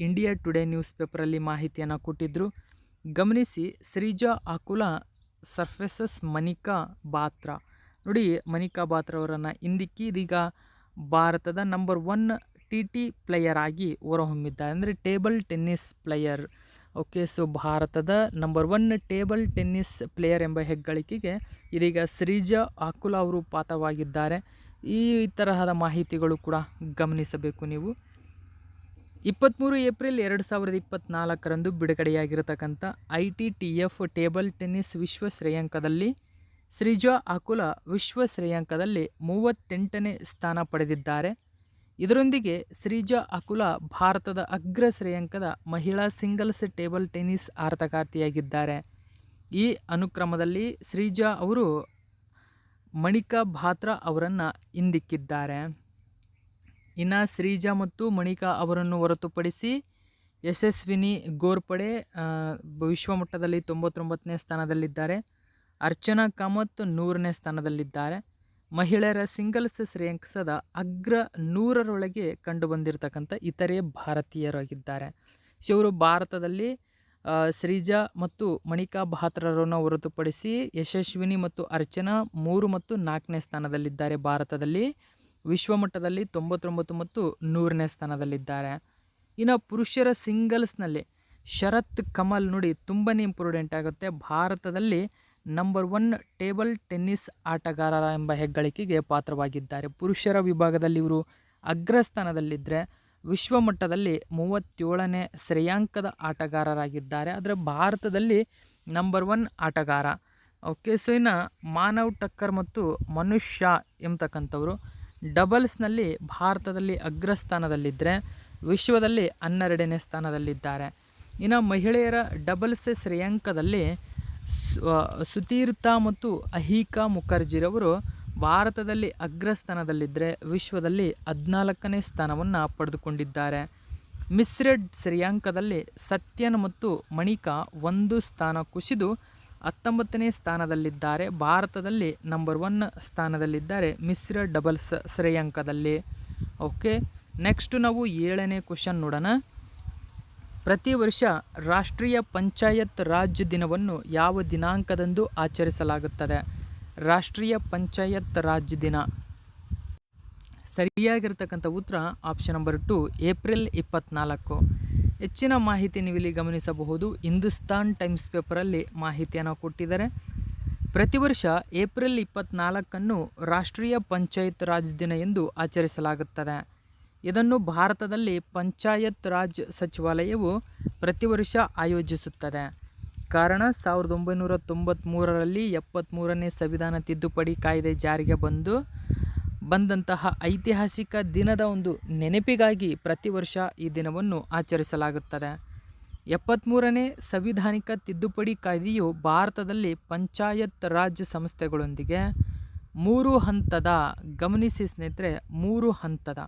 ಇಂಡಿಯಾ ಟುಡೇ ನ್ಯೂಸ್ ಪೇಪರಲ್ಲಿ ಮಾಹಿತಿಯನ್ನು ಕೊಟ್ಟಿದ್ದರು. ಗಮನಿಸಿ, ಶ್ರೀಜಾ ಆಕುಲಾ ಸರ್ಫೆಸಸ್ ಮಣಿಕಾ ಬಾತ್ರಾ. ನೋಡಿ, ಮಣಿಕಾ ಬಾತ್ರಾ ಅವರನ್ನು ಹಿಂದಿಕ್ಕಿ ಇದೀಗ ಭಾರತದ ನಂಬರ್ 1 TT ಪ್ಲೇಯರ್ ಆಗಿ ಹೊರಹೊಮ್ಮಿದ್ದಾರೆ, ಅಂದರೆ table tennis player. Okay, so ಭಾರತದ ನಂಬರ್ 1 ಟೇಬಲ್ ಟೆನ್ನಿಸ್ ಪ್ಲೇಯರ್ ಎಂಬ ಹೆಗ್ಗಳಿಕೆಗೆ ಇದೀಗ ಶ್ರೀಜಾ ಆಕುಲಾ ಅವರು ಪಾತ್ರವಾಗಿದ್ದಾರೆ. ಈ ತರಹದ ಮಾಹಿತಿಗಳು ಕೂಡ ಗಮನಿಸಬೇಕು ನೀವು. 23 ಏಪ್ರಿಲ್ 2024ರಂದು ಬಿಡುಗಡೆಯಾಗಿರತಕ್ಕಂಥ ITTF ಟೇಬಲ್ ಟೆನ್ನಿಸ್ ವಿಶ್ವ ಶ್ರೇಯಾಂಕದಲ್ಲಿ ಶ್ರೀಜಾ ಆಕುಲಾ ವಿಶ್ವ ಶ್ರೇಯಾಂಕದಲ್ಲಿ 38ನೇ ಸ್ಥಾನ ಪಡೆದಿದ್ದಾರೆ. ಇದರೊಂದಿಗೆ ಶ್ರೀಜಾ ಆಕುಲಾ ಭಾರತದ ಅಗ್ರ ಶ್ರೇಯಾಂಕದ ಮಹಿಳಾ ಸಿಂಗಲ್ಸ್ ಟೇಬಲ್ ಟೆನ್ನಿಸ್ ಆಟಗಾರ್ತಿಯಾಗಿದ್ದಾರೆ. ಈ ಅನುಕ್ರಮದಲ್ಲಿ ಶ್ರೀಜಾ ಅವರು ಮಣಿಕಾ ಬಾತ್ರಾ ಅವರನ್ನು ಹಿಂದಿಕ್ಕಿದ್ದಾರೆ. ಇನ್ನು ಶ್ರೀಜಾ ಮತ್ತು ಮಣಿಕಾ ಅವರನ್ನು ಹೊರತುಪಡಿಸಿ ಯಶಸ್ವಿನಿ ಗೋರ್ಪಡೆ ವಿಶ್ವಮಟ್ಟದಲ್ಲಿ 99ನೇ ಸ್ಥಾನದಲ್ಲಿದ್ದಾರೆ. ಅರ್ಚನಾ ಕಾಮತ್ 100ನೇ ಸ್ಥಾನದಲ್ಲಿದ್ದಾರೆ. ಮಹಿಳೆಯರ ಸಿಂಗಲ್ಸ್ ಶ್ರೇಯಾಂಕದ ಅಗ್ರ 100ರೊಳಗೆ ಕಂಡುಬಂದಿರತಕ್ಕಂಥ ಇತರೆ ಭಾರತೀಯರಾಗಿದ್ದಾರೆ. ಸೊ ಇವರು ಭಾರತದಲ್ಲಿ ಶ್ರೀಜಾ ಮತ್ತು ಮಣಿಕಾ ಬಾತ್ರರನ್ನು ಹೊರತುಪಡಿಸಿ ಯಶಸ್ವಿನಿ ಮತ್ತು ಅರ್ಚನಾ 3 ಮತ್ತು 4ನೇ ಸ್ಥಾನದಲ್ಲಿದ್ದಾರೆ. ಭಾರತದಲ್ಲಿ ವಿಶ್ವಮಟ್ಟದಲ್ಲಿ 99 ಮತ್ತು 100ನೇ ಸ್ಥಾನದಲ್ಲಿದ್ದಾರೆ. ಇನ್ನು ಪುರುಷರ ಸಿಂಗಲ್ಸ್ನಲ್ಲಿ ಶರತ್ ಕಮಲ್ ನೋಡಿ ತುಂಬಾ ಇಂಪಾರ್ಟೆಂಟ್ ಆಗುತ್ತೆ. ಭಾರತದಲ್ಲಿ ನಂಬರ್ 1 ಟೇಬಲ್ ಟೆನ್ನಿಸ್ ಆಟಗಾರ ಎಂಬ ಹೆಗ್ಗಳಿಕೆಗೆ ಪಾತ್ರವಾಗಿದ್ದಾರೆ. ಪುರುಷರ ವಿಭಾಗದಲ್ಲಿ ಇವರು ಅಗ್ರಸ್ಥಾನದಲ್ಲಿದ್ದರೆ ವಿಶ್ವಮಟ್ಟದಲ್ಲಿ 37ನೇ ಶ್ರೇಯಾಂಕದ ಆಟಗಾರರಾಗಿದ್ದಾರೆ. ಆದರೆ ಭಾರತದಲ್ಲಿ ನಂಬರ್ 1 ಆಟಗಾರ. ಓಕೆ, ಸೊ ಇನ್ನು ಮಾನವ್ ಟಕ್ಕರ್ ಮತ್ತು ಮನುಷ್ ಶಾ ಎಂಬತಕ್ಕಂಥವರು ಡಬಲ್ಸ್ನಲ್ಲಿ ಭಾರತದಲ್ಲಿ ಅಗ್ರಸ್ಥಾನದಲ್ಲಿದ್ದರೆ ವಿಶ್ವದಲ್ಲಿ 12ನೇ ಸ್ಥಾನದಲ್ಲಿದ್ದಾರೆ. ಇನ್ನು ಮಹಿಳೆಯರ ಡಬಲ್ಸ್ ಶ್ರೇಯಾಂಕದಲ್ಲಿ ಸುತೀರ್ಥ ಮತ್ತು ಅಹಿಕಾ ಮುಖರ್ಜಿರವರು ಭಾರತದಲ್ಲಿ ಅಗ್ರಸ್ಥಾನದಲ್ಲಿದ್ದರೆ ವಿಶ್ವದಲ್ಲಿ 14ನೇ ಸ್ಥಾನವನ್ನು ಪಡೆದುಕೊಂಡಿದ್ದಾರೆ. ಮಿಶ್ರ ಶ್ರೇಯಾಂಕದಲ್ಲಿ ಸತ್ಯನ್ ಮತ್ತು ಮಣಿಕಾ 1 ಸ್ಥಾನ ಕುಸಿದು 19ನೇ ಸ್ಥಾನದಲ್ಲಿದ್ದಾರೆ. ಭಾರತದಲ್ಲಿ ನಂಬರ್ 1 ಸ್ಥಾನದಲ್ಲಿದ್ದಾರೆ ಮಿಶ್ರ ಡಬಲ್ಸ್ ಶ್ರೇಯಾಂಕದಲ್ಲಿ. ಓಕೆ, ನೆಕ್ಸ್ಟ್ ನಾವು 7ನೇ ಕ್ವಶನ್ ನೋಡೋಣ. ಪ್ರತಿ ವರ್ಷ ರಾಷ್ಟ್ರೀಯ ಪಂಚಾಯತ್ ರಾಜ್ ದಿನವನ್ನು ಯಾವ ದಿನಾಂಕದಂದು ಆಚರಿಸಲಾಗುತ್ತದೆ? ರಾಷ್ಟ್ರೀಯ ಪಂಚಾಯತ್ ರಾಜ್ ದಿನ ಸರಿಯಾಗಿರ್ತಕ್ಕಂಥ ಉತ್ತರ ಆಪ್ಷನ್ ನಂಬರ್ 2 ಏಪ್ರಿಲ್ 24. ಹೆಚ್ಚಿನ ಮಾಹಿತಿ ನೀವು ಇಲ್ಲಿ ಗಮನಿಸಬಹುದು. ಹಿಂದೂಸ್ತಾನ್ ಟೈಮ್ಸ್ ಪೇಪರಲ್ಲಿ ಮಾಹಿತಿಯನ್ನು ಕೊಟ್ಟಿದ್ದಾರೆ. ಪ್ರತಿ ವರ್ಷ ಏಪ್ರಿಲ್ 24 ರಾಷ್ಟ್ರೀಯ ಪಂಚಾಯತ್ ರಾಜ್ ದಿನ ಎಂದು ಆಚರಿಸಲಾಗುತ್ತದೆ. ಇದನ್ನು ಭಾರತದಲ್ಲಿ ಪಂಚಾಯತ್ ರಾಜ್ ಸಚಿವಾಲಯವು ಪ್ರತಿ ವರ್ಷ ಆಯೋಜಿಸುತ್ತದೆ. ಕಾರಣ 1993ರಲ್ಲಿ 73ನೇ ಸಂವಿಧಾನ ತಿದ್ದುಪಡಿ ಕಾಯ್ದೆ ಜಾರಿಗೆ ಬಂದಂತಹ ಐತಿಹಾಸಿಕ ದಿನದ ಒಂದು ನೆನಪಿಗಾಗಿ ಪ್ರತಿ ವರ್ಷ ಈ ದಿನವನ್ನು ಆಚರಿಸಲಾಗುತ್ತದೆ. 73ನೇ ಸಂವಿಧಾನಿಕ ತಿದ್ದುಪಡಿ ಕಾಯ್ದೆಯು ಭಾರತದಲ್ಲಿ ಪಂಚಾಯತ್ ರಾಜ್ ಸಂಸ್ಥೆಗಳೊಂದಿಗೆ 3 ಹಂತದ, ಗಮನಿಸಿ ಸ್ನೇಹಿತರೆ, 3 ಹಂತದ,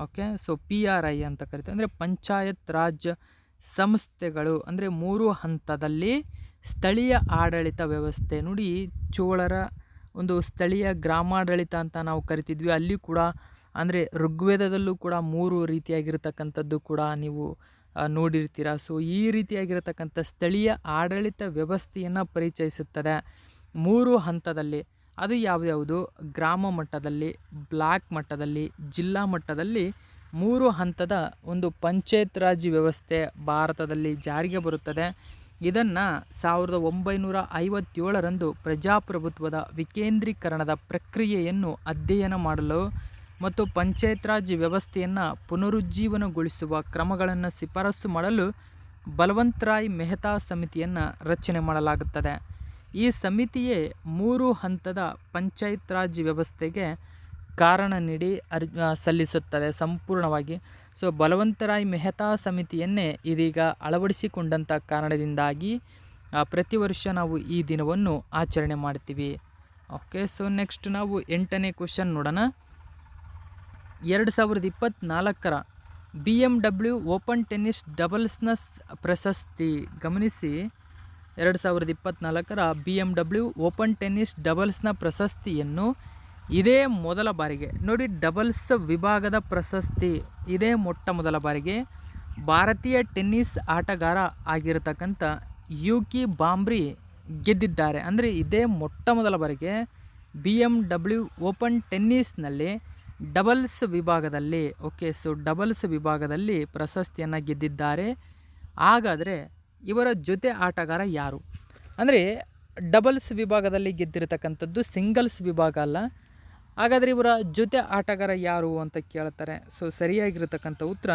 ಓಕೆ, ಸೊ PRI ಅಂತ ಕರಿತೀವಿ, ಅಂದರೆ ಪಂಚಾಯತ್ ರಾಜ್ ಸಂಸ್ಥೆಗಳು ಅಂದರೆ 3 ಹಂತದಲ್ಲಿ ಸ್ಥಳೀಯ ಆಡಳಿತ ವ್ಯವಸ್ಥೆ. ನೋಡಿ, ಚೋಳರ ಒಂದು ಸ್ಥಳೀಯ ಗ್ರಾಮಾಡಳಿತ ಅಂತ ನಾವು ಕರಿತಿದ್ವಿ. ಅಲ್ಲಿ ಕೂಡ ಅಂದರೆ ಋಗ್ವೇದದಲ್ಲೂ ಕೂಡ 3 ರೀತಿಯಾಗಿರ್ತಕ್ಕಂಥದ್ದು ಕೂಡ ನೀವು ನೋಡಿರ್ತೀರ. ಸೊ ಈ ರೀತಿಯಾಗಿರತಕ್ಕಂಥ ಸ್ಥಳೀಯ ಆಡಳಿತ ವ್ಯವಸ್ಥೆಯನ್ನು ಪರಿಚಯಿಸುತ್ತದೆ 3 ಹಂತದಲ್ಲಿ. ಅದು ಯಾವ್ಯಾವುದು? ಗ್ರಾಮ ಮಟ್ಟದಲ್ಲಿ, ಬ್ಲಾಕ್ ಮಟ್ಟದಲ್ಲಿ, ಜಿಲ್ಲಾ ಮಟ್ಟದಲ್ಲಿ 3 ಹಂತದ ಒಂದು ಪಂಚಾಯತ್ ರಾಜ್ ವ್ಯವಸ್ಥೆ ಭಾರತದಲ್ಲಿ ಜಾರಿಗೆ ಬರುತ್ತದೆ. ಇದನ್ನು 1957ರಂದು ಪ್ರಜಾಪ್ರಭುತ್ವದ ವಿಕೇಂದ್ರೀಕರಣದ ಪ್ರಕ್ರಿಯೆಯನ್ನು ಅಧ್ಯಯನ ಮಾಡಲು ಮತ್ತು ಪಂಚಾಯತ್ ರಾಜ್ ವ್ಯವಸ್ಥೆಯನ್ನು ಪುನರುಜ್ಜೀವನಗೊಳಿಸುವ ಕ್ರಮಗಳನ್ನು ಶಿಫಾರಸು ಮಾಡಲು ಬಲವಂತ್ ರಾಯ್ ಮೆಹ್ತಾ ಸಮಿತಿಯನ್ನು ರಚನೆ ಮಾಡಲಾಗುತ್ತದೆ. ಈ ಸಮಿತಿಯೇ 3 ಹಂತದ ಪಂಚಾಯತ್ ರಾಜ್ ವ್ಯವಸ್ಥೆಗೆ ಕಾರಣ ನೀಡಿ ಸಲ್ಲಿಸುತ್ತದೆ ಸಂಪೂರ್ಣವಾಗಿ. ಸೊ ಬಲವಂತ್ ರಾಯ್ ಮೆಹ್ತಾ ಸಮಿತಿಯನ್ನೇ ಇದೀಗ ಅಳವಡಿಸಿಕೊಂಡಂಥ ಕಾರಣದಿಂದಾಗಿ ಪ್ರತಿ ವರ್ಷ ನಾವು ಈ ದಿನವನ್ನು ಆಚರಣೆ ಮಾಡ್ತೀವಿ. ಓಕೆ, ಸೊ ನೆಕ್ಸ್ಟ್ ನಾವು 8ನೇ ಕ್ವಶನ್ ನೋಡೋಣ. 2024ರ BMW ಓಪನ್ ಟೆನ್ನಿಸ್ ಡಬಲ್ಸ್ನ ಪ್ರಶಸ್ತಿ ಗಮನಿಸಿ. 2024ರ BMW ಓಪನ್ ಟೆನ್ನಿಸ್ ಡಬಲ್ಸ್ನ ಪ್ರಶಸ್ತಿಯನ್ನು ಇದೇ ಮೊದಲ ಬಾರಿಗೆ, ನೋಡಿ, ಡಬಲ್ಸ್ ವಿಭಾಗದ ಪ್ರಶಸ್ತಿ ಇದೇ ಮೊಟ್ಟ ಮೊದಲ ಬಾರಿಗೆ ಭಾರತೀಯ ಟೆನ್ನಿಸ್ ಆಟಗಾರ ಆಗಿರತಕ್ಕಂಥ ಯೂಕಿ ಬಾಂಬ್ರಿ ಗೆದ್ದಿದ್ದಾರೆ. ಅಂದರೆ ಇದೇ ಮೊಟ್ಟ ಮೊದಲ ಬಾರಿಗೆ BMW ಓಪನ್ ಟೆನ್ನಿಸ್ನಲ್ಲಿ ಡಬಲ್ಸ್ ವಿಭಾಗದಲ್ಲಿ, ಓಕೆ, ಸೊ ಡಬಲ್ಸ್ ವಿಭಾಗದಲ್ಲಿ ಪ್ರಶಸ್ತಿಯನ್ನು ಗೆದ್ದಿದ್ದಾರೆ. ಹಾಗಾದರೆ ಇವರ ಜೊತೆ ಆಟಗಾರ ಯಾರು? ಅಂದರೆ ಡಬಲ್ಸ್ ವಿಭಾಗದಲ್ಲಿ ಗೆದ್ದಿರತಕ್ಕಂಥದ್ದು ಸಿಂಗಲ್ಸ್ ವಿಭಾಗ ಅಲ್ಲ. ಹಾಗಾದರೆ ಇವರ ಜೊತೆ ಆಟಗಾರ ಯಾರು ಅಂತ ಕೇಳ್ತಾರೆ. ಸೊ ಸರಿಯಾಗಿರತಕ್ಕಂಥ ಉತ್ತರ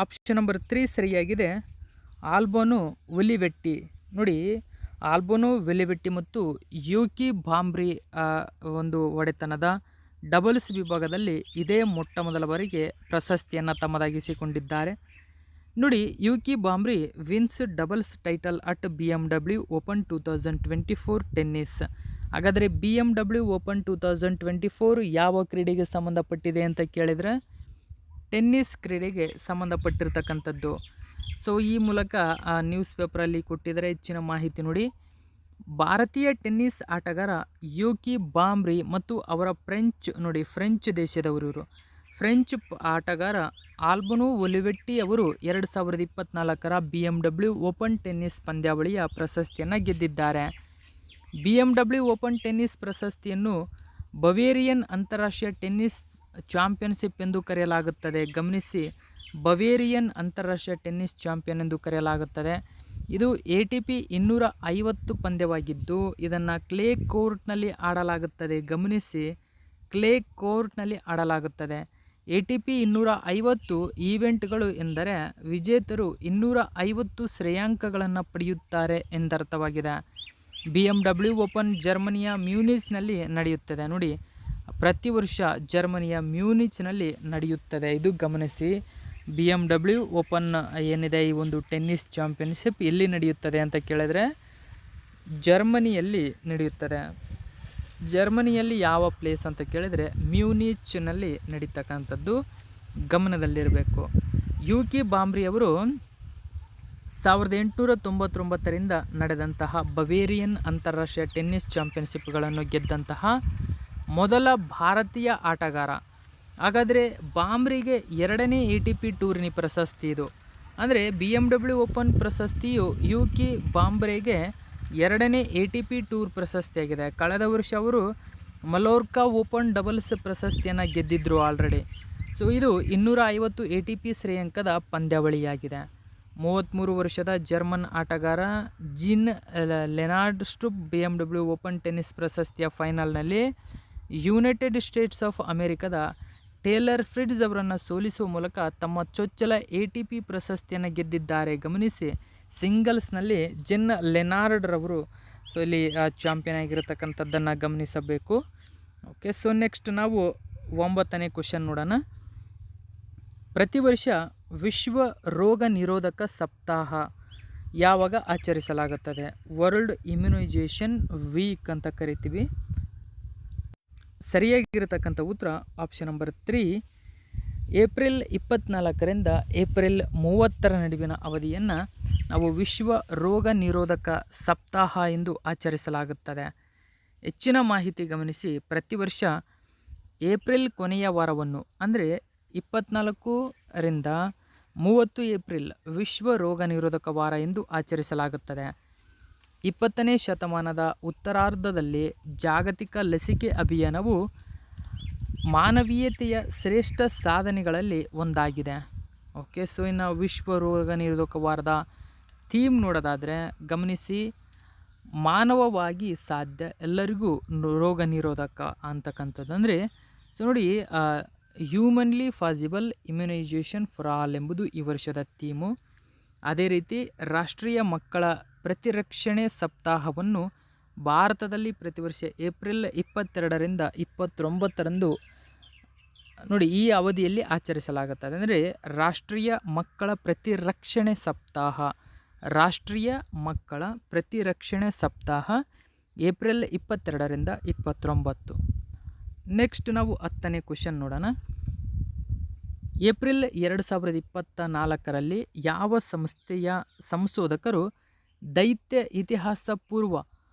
ಆಪ್ಷನ್ ನಂಬರ್ 3 ಸರಿಯಾಗಿದೆ, ಆಲ್ಬೊನೊ ಒಲಿವೆಟ್ಟಿ. ನೋಡಿ, ಆಲ್ಬೊನೊ ಒಲಿವೆಟ್ಟಿ ಮತ್ತು ಯೂಕಿ ಬಾಂಬ್ರಿ ಒಂದು ಒಡೆತನದ ಡಬಲ್ಸ್ ವಿಭಾಗದಲ್ಲಿ ಇದೇ ಮೊಟ್ಟ ಮೊದಲ ಬಾರಿಗೆ ಪ್ರಶಸ್ತಿಯನ್ನು ತಮ್ಮದಾಗಿಸಿಕೊಂಡಿದ್ದಾರೆ. ನೋಡಿ, Yuki Bhambri wins doubles title at BMW open 2024 tennis. ಹಾಗಾದರೆ BMW ಓಪನ್ 2024 ಯಾವ ಕ್ರೀಡೆಗೆ ಸಂಬಂಧಪಟ್ಟಿದೆ ಅಂತ ಕೇಳಿದರೆ ಟೆನ್ನಿಸ್ ಕ್ರೀಡೆಗೆ ಸಂಬಂಧಪಟ್ಟಿರ್ತಕ್ಕಂಥದ್ದು. ಸೊ ಈ ಮೂಲಕ ನ್ಯೂಸ್ ಪೇಪರಲ್ಲಿ ಕೊಟ್ಟಿದ್ದಾರೆ ಹೆಚ್ಚಿನ ಮಾಹಿತಿ. ನೋಡಿ, ಭಾರತೀಯ ಟೆನ್ನಿಸ್ ಆಟಗಾರ ಯೂಕಿ ಬಾಂಬ್ರಿ ಮತ್ತು ಅವರ ಫ್ರೆಂಚ್ ದೇಶದವರು ಇವರು. ಫ್ರೆಂಚ್ ಆಟಗಾರ ಆಲ್ಬನೋ ಒಲಿವೆಟ್ಟಿ ಅವರು 2024ರ BMW ಓಪನ್ ಟೆನ್ನಿಸ್ ಪಂದ್ಯಾವಳಿಯ ಪ್ರಶಸ್ತಿಯನ್ನು ಗೆದ್ದಿದ್ದಾರೆ. BMW ಓಪನ್ ಟೆನ್ನಿಸ್ ಪ್ರಶಸ್ತಿಯನ್ನು ಬವೇರಿಯನ್ ಅಂತಾರಾಷ್ಟ್ರೀಯ ಟೆನ್ನಿಸ್ ಚಾಂಪಿಯನ್ಶಿಪ್ ಎಂದು ಕರೆಯಲಾಗುತ್ತದೆ. ಗಮನಿಸಿ, ಬವೇರಿಯನ್ ಅಂತಾರಾಷ್ಟ್ರೀಯ ಟೆನ್ನಿಸ್ ಚಾಂಪಿಯನ್ ಎಂದು ಕರೆಯಲಾಗುತ್ತದೆ. ಇದು ATP 250 ಪಂದ್ಯವಾಗಿದ್ದು ಇದನ್ನು ಕ್ಲೇ ಕೋರ್ಟ್ನಲ್ಲಿ ಆಡಲಾಗುತ್ತದೆ. ಗಮನಿಸಿ, ಕ್ಲೇ ಕೋರ್ಟ್ನಲ್ಲಿ ಆಡಲಾಗುತ್ತದೆ. ATP 250 ಈವೆಂಟ್ಗಳು ಎಂದರೆ ವಿಜೇತರು 250 ಶ್ರೇಯಾಂಕಗಳನ್ನು ಪಡೆಯುತ್ತಾರೆ ಎಂದರ್ಥವಾಗಿದೆ. BMW ಓಪನ್ ಜರ್ಮನಿಯ ಮ್ಯೂನಿಚ್ನಲ್ಲಿ ನಡೆಯುತ್ತದೆ. ನೋಡಿ, ಪ್ರತಿ ವರ್ಷ ಜರ್ಮನಿಯ ಮ್ಯೂನಿಚ್ನಲ್ಲಿ ನಡೆಯುತ್ತದೆ. ಇದು ಗಮನಿಸಿ, BMW ಓಪನ್ ಏನಿದೆ ಈ ಒಂದು ಟೆನ್ನಿಸ್ ಚಾಂಪಿಯನ್ಶಿಪ್ ಎಲ್ಲಿ ನಡೆಯುತ್ತದೆ ಅಂತ ಕೇಳಿದ್ರೆ ಜರ್ಮನಿಯಲ್ಲಿ ನಡೆಯುತ್ತದೆ. ಜರ್ಮನಿಯಲ್ಲಿ ಯಾವ ಪ್ಲೇಸ್ ಅಂತ ಕೇಳಿದರೆ ಮ್ಯೂನಿಚ್ನಲ್ಲಿ ನಡೀತಕ್ಕಂಥದ್ದು ಗಮನದಲ್ಲಿರಬೇಕು. ಯೂಕಿ ಬಾಂಬ್ರಿ ಅವರು 1899ರಿಂದ ನಡೆದಂತಹ ಬವೇರಿಯನ್ ಅಂತಾರಾಷ್ಟ್ರೀಯ ಟೆನ್ನಿಸ್ ಚಾಂಪಿಯನ್ಶಿಪ್ಗಳನ್ನು ಗೆದ್ದಂತಹ ಮೊದಲ ಭಾರತೀಯ ಆಟಗಾರ. ಹಾಗಾದರೆ ಬಾಂಬ್ರಿಗೆ 2ನೇ ATP ಟೂರ್ನಿ ಪ್ರಶಸ್ತಿ ಇದು. ಅಂದರೆ BMW ಓಪನ್ ಪ್ರಶಸ್ತಿಯು ಯೂಕಿ ಬಾಂಬ್ರೆಗೆ 2ನೇ ATP ಟೂರ್ ಪ್ರಶಸ್ತಿಯಾಗಿದೆ. ಕಳೆದ ವರ್ಷ ಅವರು ಮಲ್ಲೋರ್ಕಾ ಓಪನ್ ಡಬಲ್ಸ್ ಪ್ರಶಸ್ತಿಯನ್ನು ಗೆದ್ದಿದ್ದರು ಆಲ್ರೆಡಿ. ಸೊ ಇದು 250 ATP ಶ್ರೇಯಾಂಕದ ಪಂದ್ಯಾವಳಿಯಾಗಿದೆ. 33 ವರ್ಷದ ಜರ್ಮನ್ ಆಟಗಾರ ಜೀನ್ ಲೆನಾರ್ಡ್ ಸ್ಟ್ರುಪ್ BMW ಓಪನ್ ಟೆನ್ನಿಸ್ ಪ್ರಶಸ್ತಿಯ ಫೈನಲ್ನಲ್ಲಿ ಯುನೈಟೆಡ್ ಸ್ಟೇಟ್ಸ್ ಆಫ್ ಅಮೆರಿಕದ ಟೇಲರ್ ಫ್ರಿಟ್ಜ್ ಅವರನ್ನು ಸೋಲಿಸುವ ಮೂಲಕ ತಮ್ಮ ಚೊಚ್ಚಲ ATP ಪ್ರಶಸ್ತಿಯನ್ನು ಗೆದ್ದಿದ್ದಾರೆ. ಗಮನಿಸಿ, ಸಿಂಗಲ್ಸ್ನಲ್ಲಿ ಜೆನ್ ಲೆನಾರ್ಡ್ರವರು ಇಲ್ಲಿ ಚಾಂಪಿಯನ್ ಆಗಿರತಕ್ಕಂಥದ್ದನ್ನು ಗಮನಿಸಬೇಕು. ಓಕೆ, ಸೊ ನೆಕ್ಸ್ಟ್ ನಾವು 9ನೇ ಕ್ವೆಶ್ಚನ್ ನೋಡೋಣ. ಪ್ರತಿ ವರ್ಷ ವಿಶ್ವ ರೋಗ ನಿರೋಧಕ ಸಪ್ತಾಹ ಯಾವಾಗ ಆಚರಿಸಲಾಗುತ್ತದೆ? ವರ್ಲ್ಡ್ ಇಮ್ಯುನೈಜೇಷನ್ ವೀಕ್ ಅಂತ ಕರಿತೀವಿ. ಸರಿಯಾಗಿರತಕ್ಕಂಥ ಉತ್ತರ ಆಪ್ಷನ್ ನಂಬರ್ 3, ಏಪ್ರಿಲ್ 24ರಿಂದ ಏಪ್ರಿಲ್ 30ರ ನಡುವಿನ ಅವಧಿಯನ್ನು ನಾವು ವಿಶ್ವ ರೋಗ ನಿರೋಧಕ ಸಪ್ತಾಹ ಎಂದು ಆಚರಿಸಲಾಗುತ್ತದೆ. ಹೆಚ್ಚಿನ ಮಾಹಿತಿ ಗಮನಿಸಿ, ಪ್ರತಿ ವರ್ಷ ಏಪ್ರಿಲ್ ಕೊನೆಯ ವಾರವನ್ನು ಅಂದರೆ 24ರಿಂದ 30 ಏಪ್ರಿಲ್ ವಿಶ್ವ ರೋಗ ನಿರೋಧಕ ವಾರ ಎಂದು ಆಚರಿಸಲಾಗುತ್ತದೆ. 20ನೇ ಶತಮಾನದ ಉತ್ತರಾರ್ಧದಲ್ಲಿ ಜಾಗತಿಕ ಲಸಿಕೆ ಅಭಿಯಾನವು ಮಾನವೀಯತೆಯ ಶ್ರೇಷ್ಠ ಸಾಧನೆಗಳಲ್ಲಿ ಒಂದಾಗಿದೆ. ಓಕೆ, ಸೊ ಇನ್ನು ವಿಶ್ವ ರೋಗ ನಿರೋಧಕ ವಾರದ ಥೀಮ್ ನೋಡೋದಾದರೆ ಗಮನಿಸಿ, ಮಾನವವಾಗಿ ಸಾಧ್ಯ ಎಲ್ಲರಿಗೂ ರೋಗ ನಿರೋಧಕ ಅಂತಕ್ಕಂಥದ್ದು. ಅಂದರೆ ಸೊ ನೋಡಿ, humanly possible immunisation for all ಎಂಬುದು ಈ ವರ್ಷದ ಥೀಮು. ಅದೇ ರೀತಿ ರಾಷ್ಟ್ರೀಯ ಮಕ್ಕಳ ಪ್ರತಿರಕ್ಷಣೆ ಸಪ್ತಾಹವನ್ನು ಭಾರತದಲ್ಲಿ ಪ್ರತಿ ವರ್ಷ ಏಪ್ರಿಲ್ 22ರಿಂದ 29ರಂದು ನೋಡಿ ಈ ಅವಧಿಯಲ್ಲಿ ಆಚರಿಸಲಾಗುತ್ತದೆ. ಅಂದರೆ ರಾಷ್ಟ್ರೀಯ ಮಕ್ಕಳ ಪ್ರತಿರಕ್ಷಣೆ ಸಪ್ತಾಹ, ರಾಷ್ಟ್ರೀಯ ಮಕ್ಕಳ ಪ್ರತಿರಕ್ಷಣೆ ಸಪ್ತಾಹ ಏಪ್ರಿಲ್ 22ರಿಂದ 29. ನೆಕ್ಸ್ಟ್ ನಾವು 10ನೇ ಕ್ವೆಶ್ಚನ್ ನೋಡೋಣ. ಏಪ್ರಿಲ್ 2024ರಲ್ಲಿ ಯಾವ ಸಂಸ್ಥೆಯ ಸಂಶೋಧಕರು ದೈತ್ಯ ಇತಿಹಾಸ ಪೂರ್ವ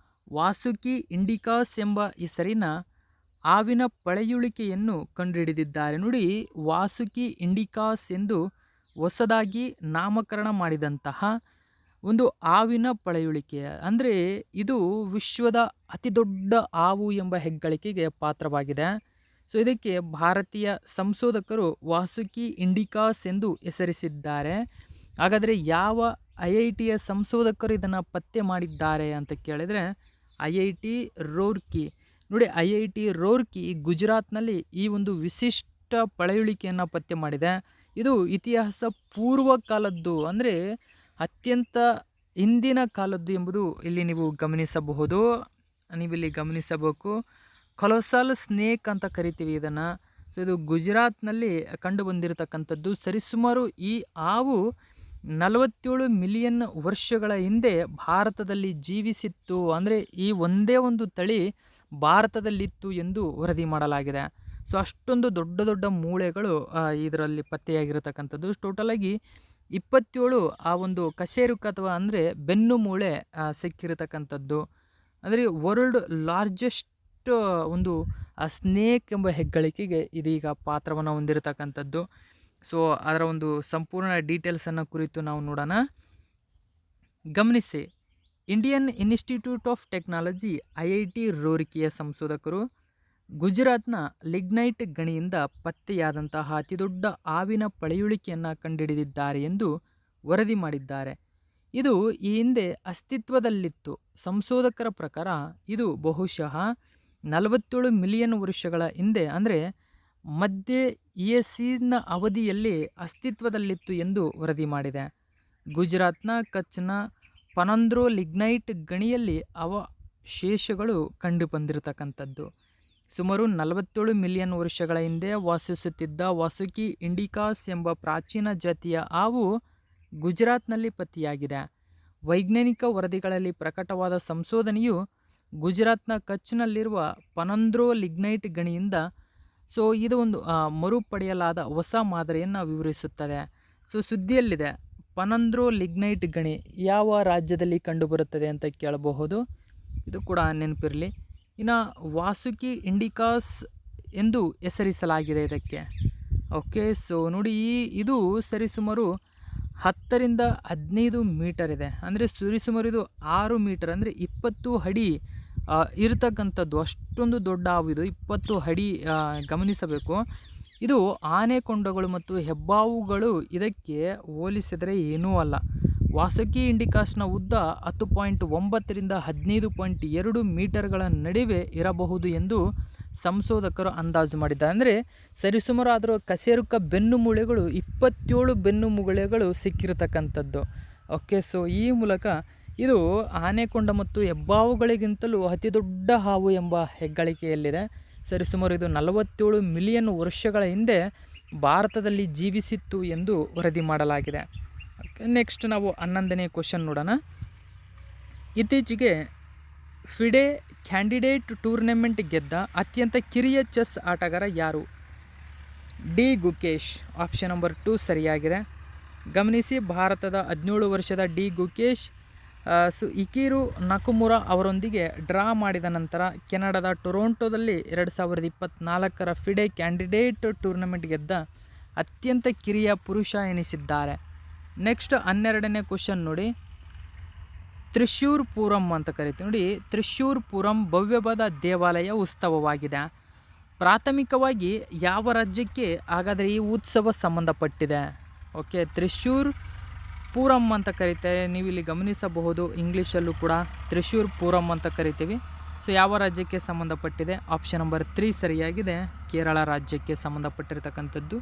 ವಾಸುಕಿ ಇಂಡಿಕಾಸ್ ಎಂಬ ಹೆಸರಿನ ಹಾವಿನ ಪಳೆಯುಳಿಕೆಯನ್ನು ಕಂಡುಹಿಡಿದಿದ್ದಾರೆ? ನೋಡಿ, ವಾಸುಕಿ ಇಂಡಿಕಾಸ್ ಎಂದು ಹೊಸದಾಗಿ ನಾಮಕರಣ ಮಾಡಿದಂತಹ ಒಂದು ಹಾವಿನ ಪಳೆಯುಳಿಕೆ. ಅಂದರೆ ಇದು ವಿಶ್ವದ ಅತಿ ದೊಡ್ಡ ಹಾವು ಎಂಬ ಹೆಗ್ಗಳಿಕೆಗೆ ಪಾತ್ರವಾಗಿದೆ. ಸೊ ಇದಕ್ಕೆ ಭಾರತೀಯ ಸಂಶೋಧಕರು ವಾಸುಕಿ ಇಂಡಿಕಾಸ್ ಎಂದು ಹೆಸರಿಸಿದ್ದಾರೆ. ಹಾಗಾದರೆ ಯಾವ IITಯ ಸಂಶೋಧಕರು ಇದನ್ನು ಪತ್ತೆ ಮಾಡಿದ್ದಾರೆ ಅಂತ ಕೇಳಿದರೆ IIT ರೂರ್ಕಿ. ನೋಡಿ, IIT ರೂರ್ಕಿ ಗುಜರಾತ್ನಲ್ಲಿ ಈ ಒಂದು ವಿಶಿಷ್ಟ ಪಳೆಯುಳಿಕೆಯನ್ನು ಪತ್ತೆ ಮಾಡಿದೆ. ಇದು ಇತಿಹಾಸ ಪೂರ್ವ ಕಾಲದ್ದು, ಅಂದರೆ ಅತ್ಯಂತ ಹಿಂದಿನ ಕಾಲದ್ದು ಎಂಬುದು ಇಲ್ಲಿ ನೀವು ಗಮನಿಸಬಹುದು. ನೀವಿಲ್ಲಿ ಗಮನಿಸಬೇಕು. ಕೊಲೋಸಲ್ ಸ್ನೇಕ್ ಅಂತ ಕರಿತೀವಿ ಇದನ್ನು. ಸೊ ಇದು ಗುಜರಾತ್ನಲ್ಲಿ ಕಂಡು ಬಂದಿರತಕ್ಕಂಥದ್ದು. ಸರಿಸುಮಾರು ಈ ಹಾವು 47 ಮಿಲಿಯನ್ ವರ್ಷಗಳ ಹಿಂದೆ ಭಾರತದಲ್ಲಿ ಜೀವಿಸಿತ್ತು. ಅಂದರೆ ಈ ಒಂದೇ ಒಂದು ತಳಿ ಭಾರತದಲ್ಲಿತ್ತು ಎಂದು ವರದಿ ಮಾಡಲಾಗಿದೆ. ಸೊ ಅಷ್ಟೊಂದು ದೊಡ್ಡ ದೊಡ್ಡ ಮೂಳೆಗಳು ಇದರಲ್ಲಿ ಪತ್ತೆಯಾಗಿರತಕ್ಕಂಥದ್ದು. ಟೋಟಲಾಗಿ 27 ಆ ಒಂದು ಕಶೇರುಕ ಅಥವಾ ಅಂದರೆ ಬೆನ್ನು ಮೂಳೆ ಸಿಕ್ಕಿರತಕ್ಕಂಥದ್ದು. ಅಂದರೆ ವರ್ಲ್ಡ್ ಲಾರ್ಜೆಸ್ಟ್ ಒಂದು ಸ್ನೇಕ್ ಎಂಬ ಹೆಗ್ಗಳಿಕೆಗೆ ಇದೀಗ ಪಾತ್ರವನ್ನು ಹೊಂದಿರತಕ್ಕಂಥದ್ದು. ಸೊ ಅದರ ಒಂದು ಸಂಪೂರ್ಣ ಡೀಟೇಲ್ಸನ್ನು ಕುರಿತು ನಾವು ನೋಡೋಣ. ಗಮನಿಸಿ, Indian institute of technology IIT ರೂರ್ಕಿಯ ಸಂಶೋಧಕರು ಗುಜರಾತ್ನ ಲಿಗ್ನೈಟ್ ಗಣಿಯಿಂದ ಪತ್ತೆಯಾದಂತಹ ಅತಿದೊಡ್ಡ ಹಾವಿನ ಪಳೆಯುಳಿಕೆಯನ್ನು ಕಂಡುಹಿಡಿದಿದ್ದಾರೆ ಎಂದು ವರದಿ ಮಾಡಿದ್ದಾರೆ. ಇದು ಈ ಹಿಂದೆ ಅಸ್ತಿತ್ವದಲ್ಲಿತ್ತು. ಸಂಶೋಧಕರ ಪ್ರಕಾರ ಇದು ಬಹುಶಃ 47 ಮಿಲಿಯನ್ ವರ್ಷಗಳ ಹಿಂದೆ, ಅಂದರೆ ಮಧ್ಯ ಇಯಸೀನ ಅವಧಿಯಲ್ಲಿ ಅಸ್ತಿತ್ವದಲ್ಲಿತ್ತು ಎಂದು ವರದಿ ಮಾಡಿದೆ. ಗುಜರಾತ್ನ ಕಚ್ನ ಪನಂದ್ರೋ ಲಿಗ್ನೈಟ್ ಗಣಿಯಲ್ಲಿ ಅವಶೇಷಗಳು ಕಂಡುಬಂದಿರತಕ್ಕಂಥದ್ದು. ಸುಮಾರು 47 ಮಿಲಿಯನ್ ವರ್ಷಗಳ ಹಿಂದೆ ವಾಸಿಸುತ್ತಿದ್ದ ವಾಸುಕಿ ಇಂಡಿಕಾಸ್ ಎಂಬ ಪ್ರಾಚೀನ ಜಾತಿಯ ಹಾವು ಗುಜರಾತ್ನಲ್ಲಿ ಪತ್ತೆಯಾಗಿದೆ. ವೈಜ್ಞಾನಿಕ ವರದಿಗಳಲ್ಲಿ ಪ್ರಕಟವಾದ ಸಂಶೋಧನೆಯು ಗುಜರಾತ್ನ ಕಚ್ನಲ್ಲಿರುವ ಪನಂದ್ರೋ ಲಿಗ್ನೈಟ್ ಗಣಿಯಿಂದ ಇದು ಒಂದು ಮರುಪಡೆಯಲಾದ ಹೊಸ ಮಾದರಿಯನ್ನು ವಿವರಿಸುತ್ತದೆ. ಸುದ್ದಿಯಲ್ಲಿದೆ, ಪನಂದ್ರೋ ಲಿಗ್ನೈಟ್ ಗಣಿ ಯಾವ ರಾಜ್ಯದಲ್ಲಿ ಕಂಡುಬರುತ್ತದೆ ಅಂತ ಕೇಳಬಹುದು. ಇದು ಕೂಡ ನೆನಪಿರಲಿ. ಇನ್ನು ವಾಸುಕಿ ಇಂಡಿಕಾಸ್ ಎಂದು ಹೆಸರಿಸಲಾಗಿದೆ ಇದಕ್ಕೆ. ಓಕೆ, ನೋಡಿ, ಇದು ಸರಿಸುಮಾರು 10 ರಿಂದ 15 ಮೀಟರ್ ಇದೆ. ಅಂದರೆ ಸರಿಸುಮಾರು ಇದು 6 ಮೀಟರ್, ಅಂದರೆ 20 ಅಡಿ ಇರತಕ್ಕಂಥದ್ದು. ಅಷ್ಟೊಂದು ದೊಡ್ಡ ಹಾವು ಇದು, 20 ಅಡಿ. ಗಮನಿಸಬೇಕು, ಇದು ಆನೆಕೊಂಡಗಳು ಮತ್ತು ಹೆಬ್ಬಾವುಗಳು ಇದಕ್ಕೆ ಹೋಲಿಸಿದರೆ ಏನೂ ಅಲ್ಲ. ವಾಸುಕಿ ಇಂಡಿಕಾಸ್ನ ಉದ್ದ 10.9 ರಿಂದ 15.2 ಮೀಟರ್ಗಳ ನಡುವೆ ಇರಬಹುದು ಎಂದು ಸಂಶೋಧಕರು ಅಂದಾಜು ಮಾಡಿದ್ದಾರೆ. ಅಂದರೆ ಸರಿಸುಮಾರು ಅದರ ಕಶೇರುಕ ಬೆನ್ನು ಮೂಳೆಗಳು 27 ಬೆನ್ನು ಮೂಳೆಗಳು ಸಿಕ್ಕಿರತಕ್ಕಂಥದ್ದು. ಓಕೆ, ಈ ಮೂಲಕ ಇದು ಆನೆಕೊಂಡ ಮತ್ತು ಹೆಬ್ಬಾವುಗಳಿಗಿಂತಲೂ ಅತಿ ದೊಡ್ಡ ಹಾವು ಎಂಬ ಹೆಗ್ಗಳಿಕೆಯಲ್ಲಿದೆ. ಸರಿಸುಮಾರು ಇದು 47 ಮಿಲಿಯನ್ ವರ್ಷಗಳ ಹಿಂದೆ ಭಾರತದಲ್ಲಿ ಜೀವಿಸಿತ್ತು ಎಂದು ವರದಿ ಮಾಡಲಾಗಿದೆ. ಓಕೆ, ನೆಕ್ಸ್ಟ್ ನಾವು 11ನೇ ಕ್ವಶನ್ ನೋಡೋಣ. ಇತ್ತೀಚೆಗೆ ಫಿಡೆ ಕ್ಯಾಂಡಿಡೇಟ್ ಟೂರ್ನಮೆಂಟ್ ಗೆದ್ದ ಅತ್ಯಂತ ಕಿರಿಯ ಚೆಸ್ ಆಟಗಾರ ಯಾರು? ಡಿ ಗುಕೇಶ್. ಆಪ್ಷನ್ ನಂಬರ್ 2 ಸರಿಯಾಗಿದೆ. ಗಮನಿಸಿ, ಭಾರತದ 17 ವರ್ಷದ ಡಿ ಗುಕೇಶ್ ಇಕಿರು ನಕುಮುರಾ ಅವರೊಂದಿಗೆ ಡ್ರಾ ಮಾಡಿದ ನಂತರ ಕೆನಡಾದ ಟೊರೊಂಟೊದಲ್ಲಿ 2024ರ ಫಿಡೆ ಕ್ಯಾಂಡಿಡೇಟ್ ಟೂರ್ನಮೆಂಟ್ ಗೆದ್ದ ಅತ್ಯಂತ ಕಿರಿಯ ಪುರುಷ ಎನಿಸಿದ್ದಾರೆ. ನೆಕ್ಸ್ಟ್ 12ನೇ ಕ್ವಶನ್ ನೋಡಿ. ತ್ರಿಶೂರ್ ಪೂರಂ ಅಂತ ಕರಿತೀವಿ. ನೋಡಿ, ತ್ರಿಶೂರ್ ಪೂರಂ ಭವ್ಯವಾದ ದೇವಾಲಯ ಉತ್ಸವವಾಗಿದೆ. ಪ್ರಾಥಮಿಕವಾಗಿ ಯಾವ ರಾಜ್ಯಕ್ಕೆ ಹಾಗಾದರೆ ಈ ಉತ್ಸವ ಸಂಬಂಧಪಟ್ಟಿದೆ? ಓಕೆ, ತ್ರಿಶೂರ್ ಪೂರಂ ಅಂತ ಕರೀತಾರೆ. ನೀವು ಇಲ್ಲಿ ಗಮನಿಸಬಹುದು, ಇಂಗ್ಲೀಷಲ್ಲೂ ಕೂಡ ತ್ರಿಶೂರ್ ಪೂರಂ ಅಂತ ಕರಿತೀವಿ. ಯಾವ ರಾಜ್ಯಕ್ಕೆ ಸಂಬಂಧಪಟ್ಟಿದೆ? ಆಪ್ಷನ್ ನಂಬರ್ 3 ಸರಿಯಾಗಿದೆ, ಕೇರಳ ರಾಜ್ಯಕ್ಕೆ ಸಂಬಂಧಪಟ್ಟಿರ್ತಕ್ಕಂಥದ್ದು.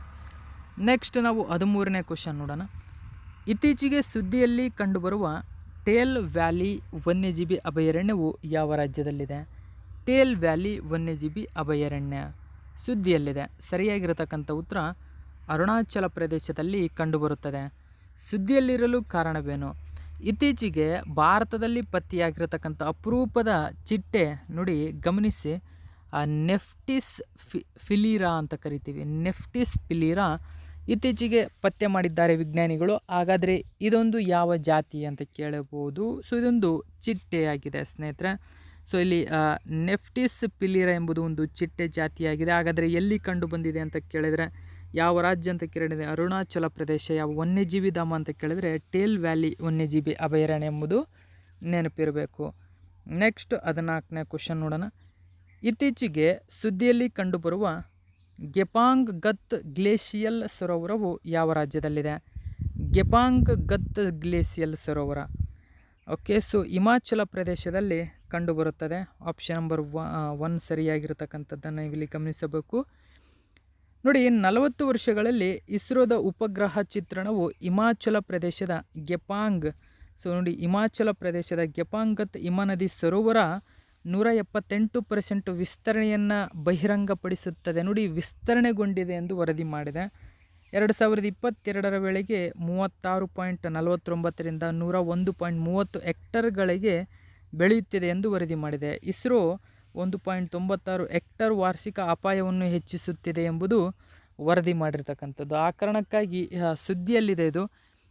ನೆಕ್ಸ್ಟ್ ನಾವು 13ನೇ ಕ್ವಶನ್ ನೋಡೋಣ. ಇತ್ತೀಚೆಗೆ ಸುದ್ದಿಯಲ್ಲಿ ಕಂಡುಬರುವ ಟೇಲ್ ವ್ಯಾಲಿ ವನ್ಯಜೀವಿ ಅಭಯಾರಣ್ಯವು ಯಾವ ರಾಜ್ಯದಲ್ಲಿದೆ? ಟೇಲ್ ವ್ಯಾಲಿ ವನ್ಯಜೀವಿ ಅಭಯಾರಣ್ಯ ಸುದ್ದಿಯಲ್ಲಿದೆ. ಸರಿಯಾಗಿರತಕ್ಕಂಥ ಉತ್ತರ ಅರುಣಾಚಲ ಪ್ರದೇಶದಲ್ಲಿ ಕಂಡುಬರುತ್ತದೆ. ಸುದ್ದಿಯಲ್ಲಿರಲು ಕಾರಣವೇನು? ಇತ್ತೀಚೆಗೆ ಭಾರತದಲ್ಲಿ ಪತ್ತೆಯಾಗಿರತಕ್ಕಂಥ ಅಪರೂಪದ ಚಿಟ್ಟೆ ನೋಡಿ, ಗಮನಿಸಿ, ನೆಫ್ಟಿಸ್ ಫಿಲಿರಾ ಅಂತ ಕರಿತೀವಿ. ನೆಫ್ಟಿಸ್ ಫಿಲಿರಾ ಇತ್ತೀಚೆಗೆ ಪತ್ತೆ ಮಾಡಿದ್ದಾರೆ ವಿಜ್ಞಾನಿಗಳು. ಹಾಗಾದರೆ ಇದೊಂದು ಯಾವ ಜಾತಿ ಅಂತ ಕೇಳಬಹುದು. ಇದೊಂದು ಚಿಟ್ಟೆಯಾಗಿದೆ ಸ್ನೇಹಿತರೆ. ಇಲ್ಲಿ ನೆಫ್ಟಿಸ್ ಫಿಲಿರಾ ಎಂಬುದು ಒಂದು ಚಿಟ್ಟೆ ಜಾತಿಯಾಗಿದೆ. ಹಾಗಾದರೆ ಎಲ್ಲಿ ಕಂಡು ಬಂದಿದೆ ಅಂತ ಕೇಳಿದರೆ ಯಾವ ರಾಜ್ಯ ಅಂತ ಕೇಳಿದರೆ ಅರುಣಾಚಲ ಪ್ರದೇಶ. ಯಾವ ವನ್ಯಜೀವಿ ಧಾಮ ಅಂತ ಕೇಳಿದರೆ ಟೇಲ್ ವ್ಯಾಲಿ ವನ್ಯಜೀವಿ ಅಭಯಾರಣ್ಯ ಎಂಬುದು ನೆನಪಿರಬೇಕು. ನೆಕ್ಸ್ಟ್ 14ನೇ ಕ್ವಶನ್ ನೋಡೋಣ. ಇತ್ತೀಚೆಗೆ ಸುದ್ದಿಯಲ್ಲಿ ಕಂಡುಬರುವ ಗೆಪಾಂಗ್ ಗತ್ ಗ್ಲೇಷಿಯಲ್ ಸರೋವರವು ಯಾವ ರಾಜ್ಯದಲ್ಲಿದೆ? ಗೆಪಾಂಗ್ ಗತ್ ಗ್ಲೇಷಿಯಲ್ ಸರೋವರ. ಓಕೆ, ಹಿಮಾಚಲ ಪ್ರದೇಶದಲ್ಲಿ ಕಂಡುಬರುತ್ತದೆ. ಆಪ್ಷನ್ ನಂಬರ್ 1 ಸರಿಯಾಗಿರತಕ್ಕಂಥದ್ದನ್ನು ಇಲ್ಲಿ ಗಮನಿಸಬೇಕು. ನೋಡಿ, 40 ವರ್ಷಗಳಲ್ಲಿ ಇಸ್ರೋದ ಉಪಗ್ರಹ ಚಿತ್ರಣವು ಹಿಮಾಚಲ ಪ್ರದೇಶದ ಗೆಪಾಂಗ್ ನೋಡಿ, ಹಿಮಾಚಲ ಪ್ರದೇಶದ ಗೆಪಾಂಗ್ ಗತ್ ಹಿಮನದಿ ಸರೋವರ 178% ವಿಸ್ತರಣೆಯನ್ನು ಬಹಿರಂಗಪಡಿಸುತ್ತದೆ. ನೋಡಿ, ವಿಸ್ತರಣೆಗೊಂಡಿದೆ ಎಂದು ವರದಿ ಮಾಡಿದೆ. 2022ರ ವೇಳೆಗೆ 36.49 ರಿಂದ 101.30 ಹೆಕ್ಟರ್ಗಳಿಗೆ ಬೆಳೆಯುತ್ತಿದೆ ಎಂದು ವರದಿ ಮಾಡಿದೆ. ಇಸ್ರೋ 1.96 ಹೆಕ್ಟರ್ ವಾರ್ಷಿಕ ಅಪಾಯವನ್ನು ಹೆಚ್ಚಿಸುತ್ತಿದೆ ಎಂಬುದು ವರದಿ ಮಾಡಿರ್ತಕ್ಕಂಥದ್ದು. ಆ ಕಾರಣಕ್ಕಾಗಿ ಸುದ್ದಿಯಲ್ಲಿದೆ ಇದು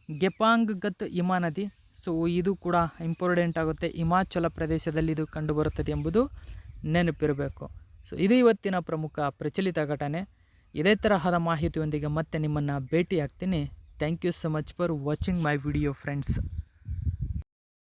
ಗೆಪಾಂಗ್ ಗತ್ ಹಿಮನದಿ. ಸೊ ಇದು ಕೂಡ ಇಂಪಾರ್ಟೆಂಟ್ ಆಗುತ್ತೆ. ಹಿಮಾಚಲ ಪ್ರದೇಶದಲ್ಲಿ ಇದು ಕಂಡುಬರುತ್ತದೆ ಎಂಬುದು ನೆನಪಿರಬೇಕು. ಸೊ ಇದು ಇವತ್ತಿನ ಪ್ರಮುಖ ಪ್ರಚಲಿತ ಘಟನೆ. ಇದೇ ತರಹದ ಮಾಹಿತಿಯೊಂದಿಗೆ ಮತ್ತೆ ನಿಮ್ಮನ್ನು ಭೇಟಿ ಆಗ್ತೀನಿ. Thank you so much for watching my video friends.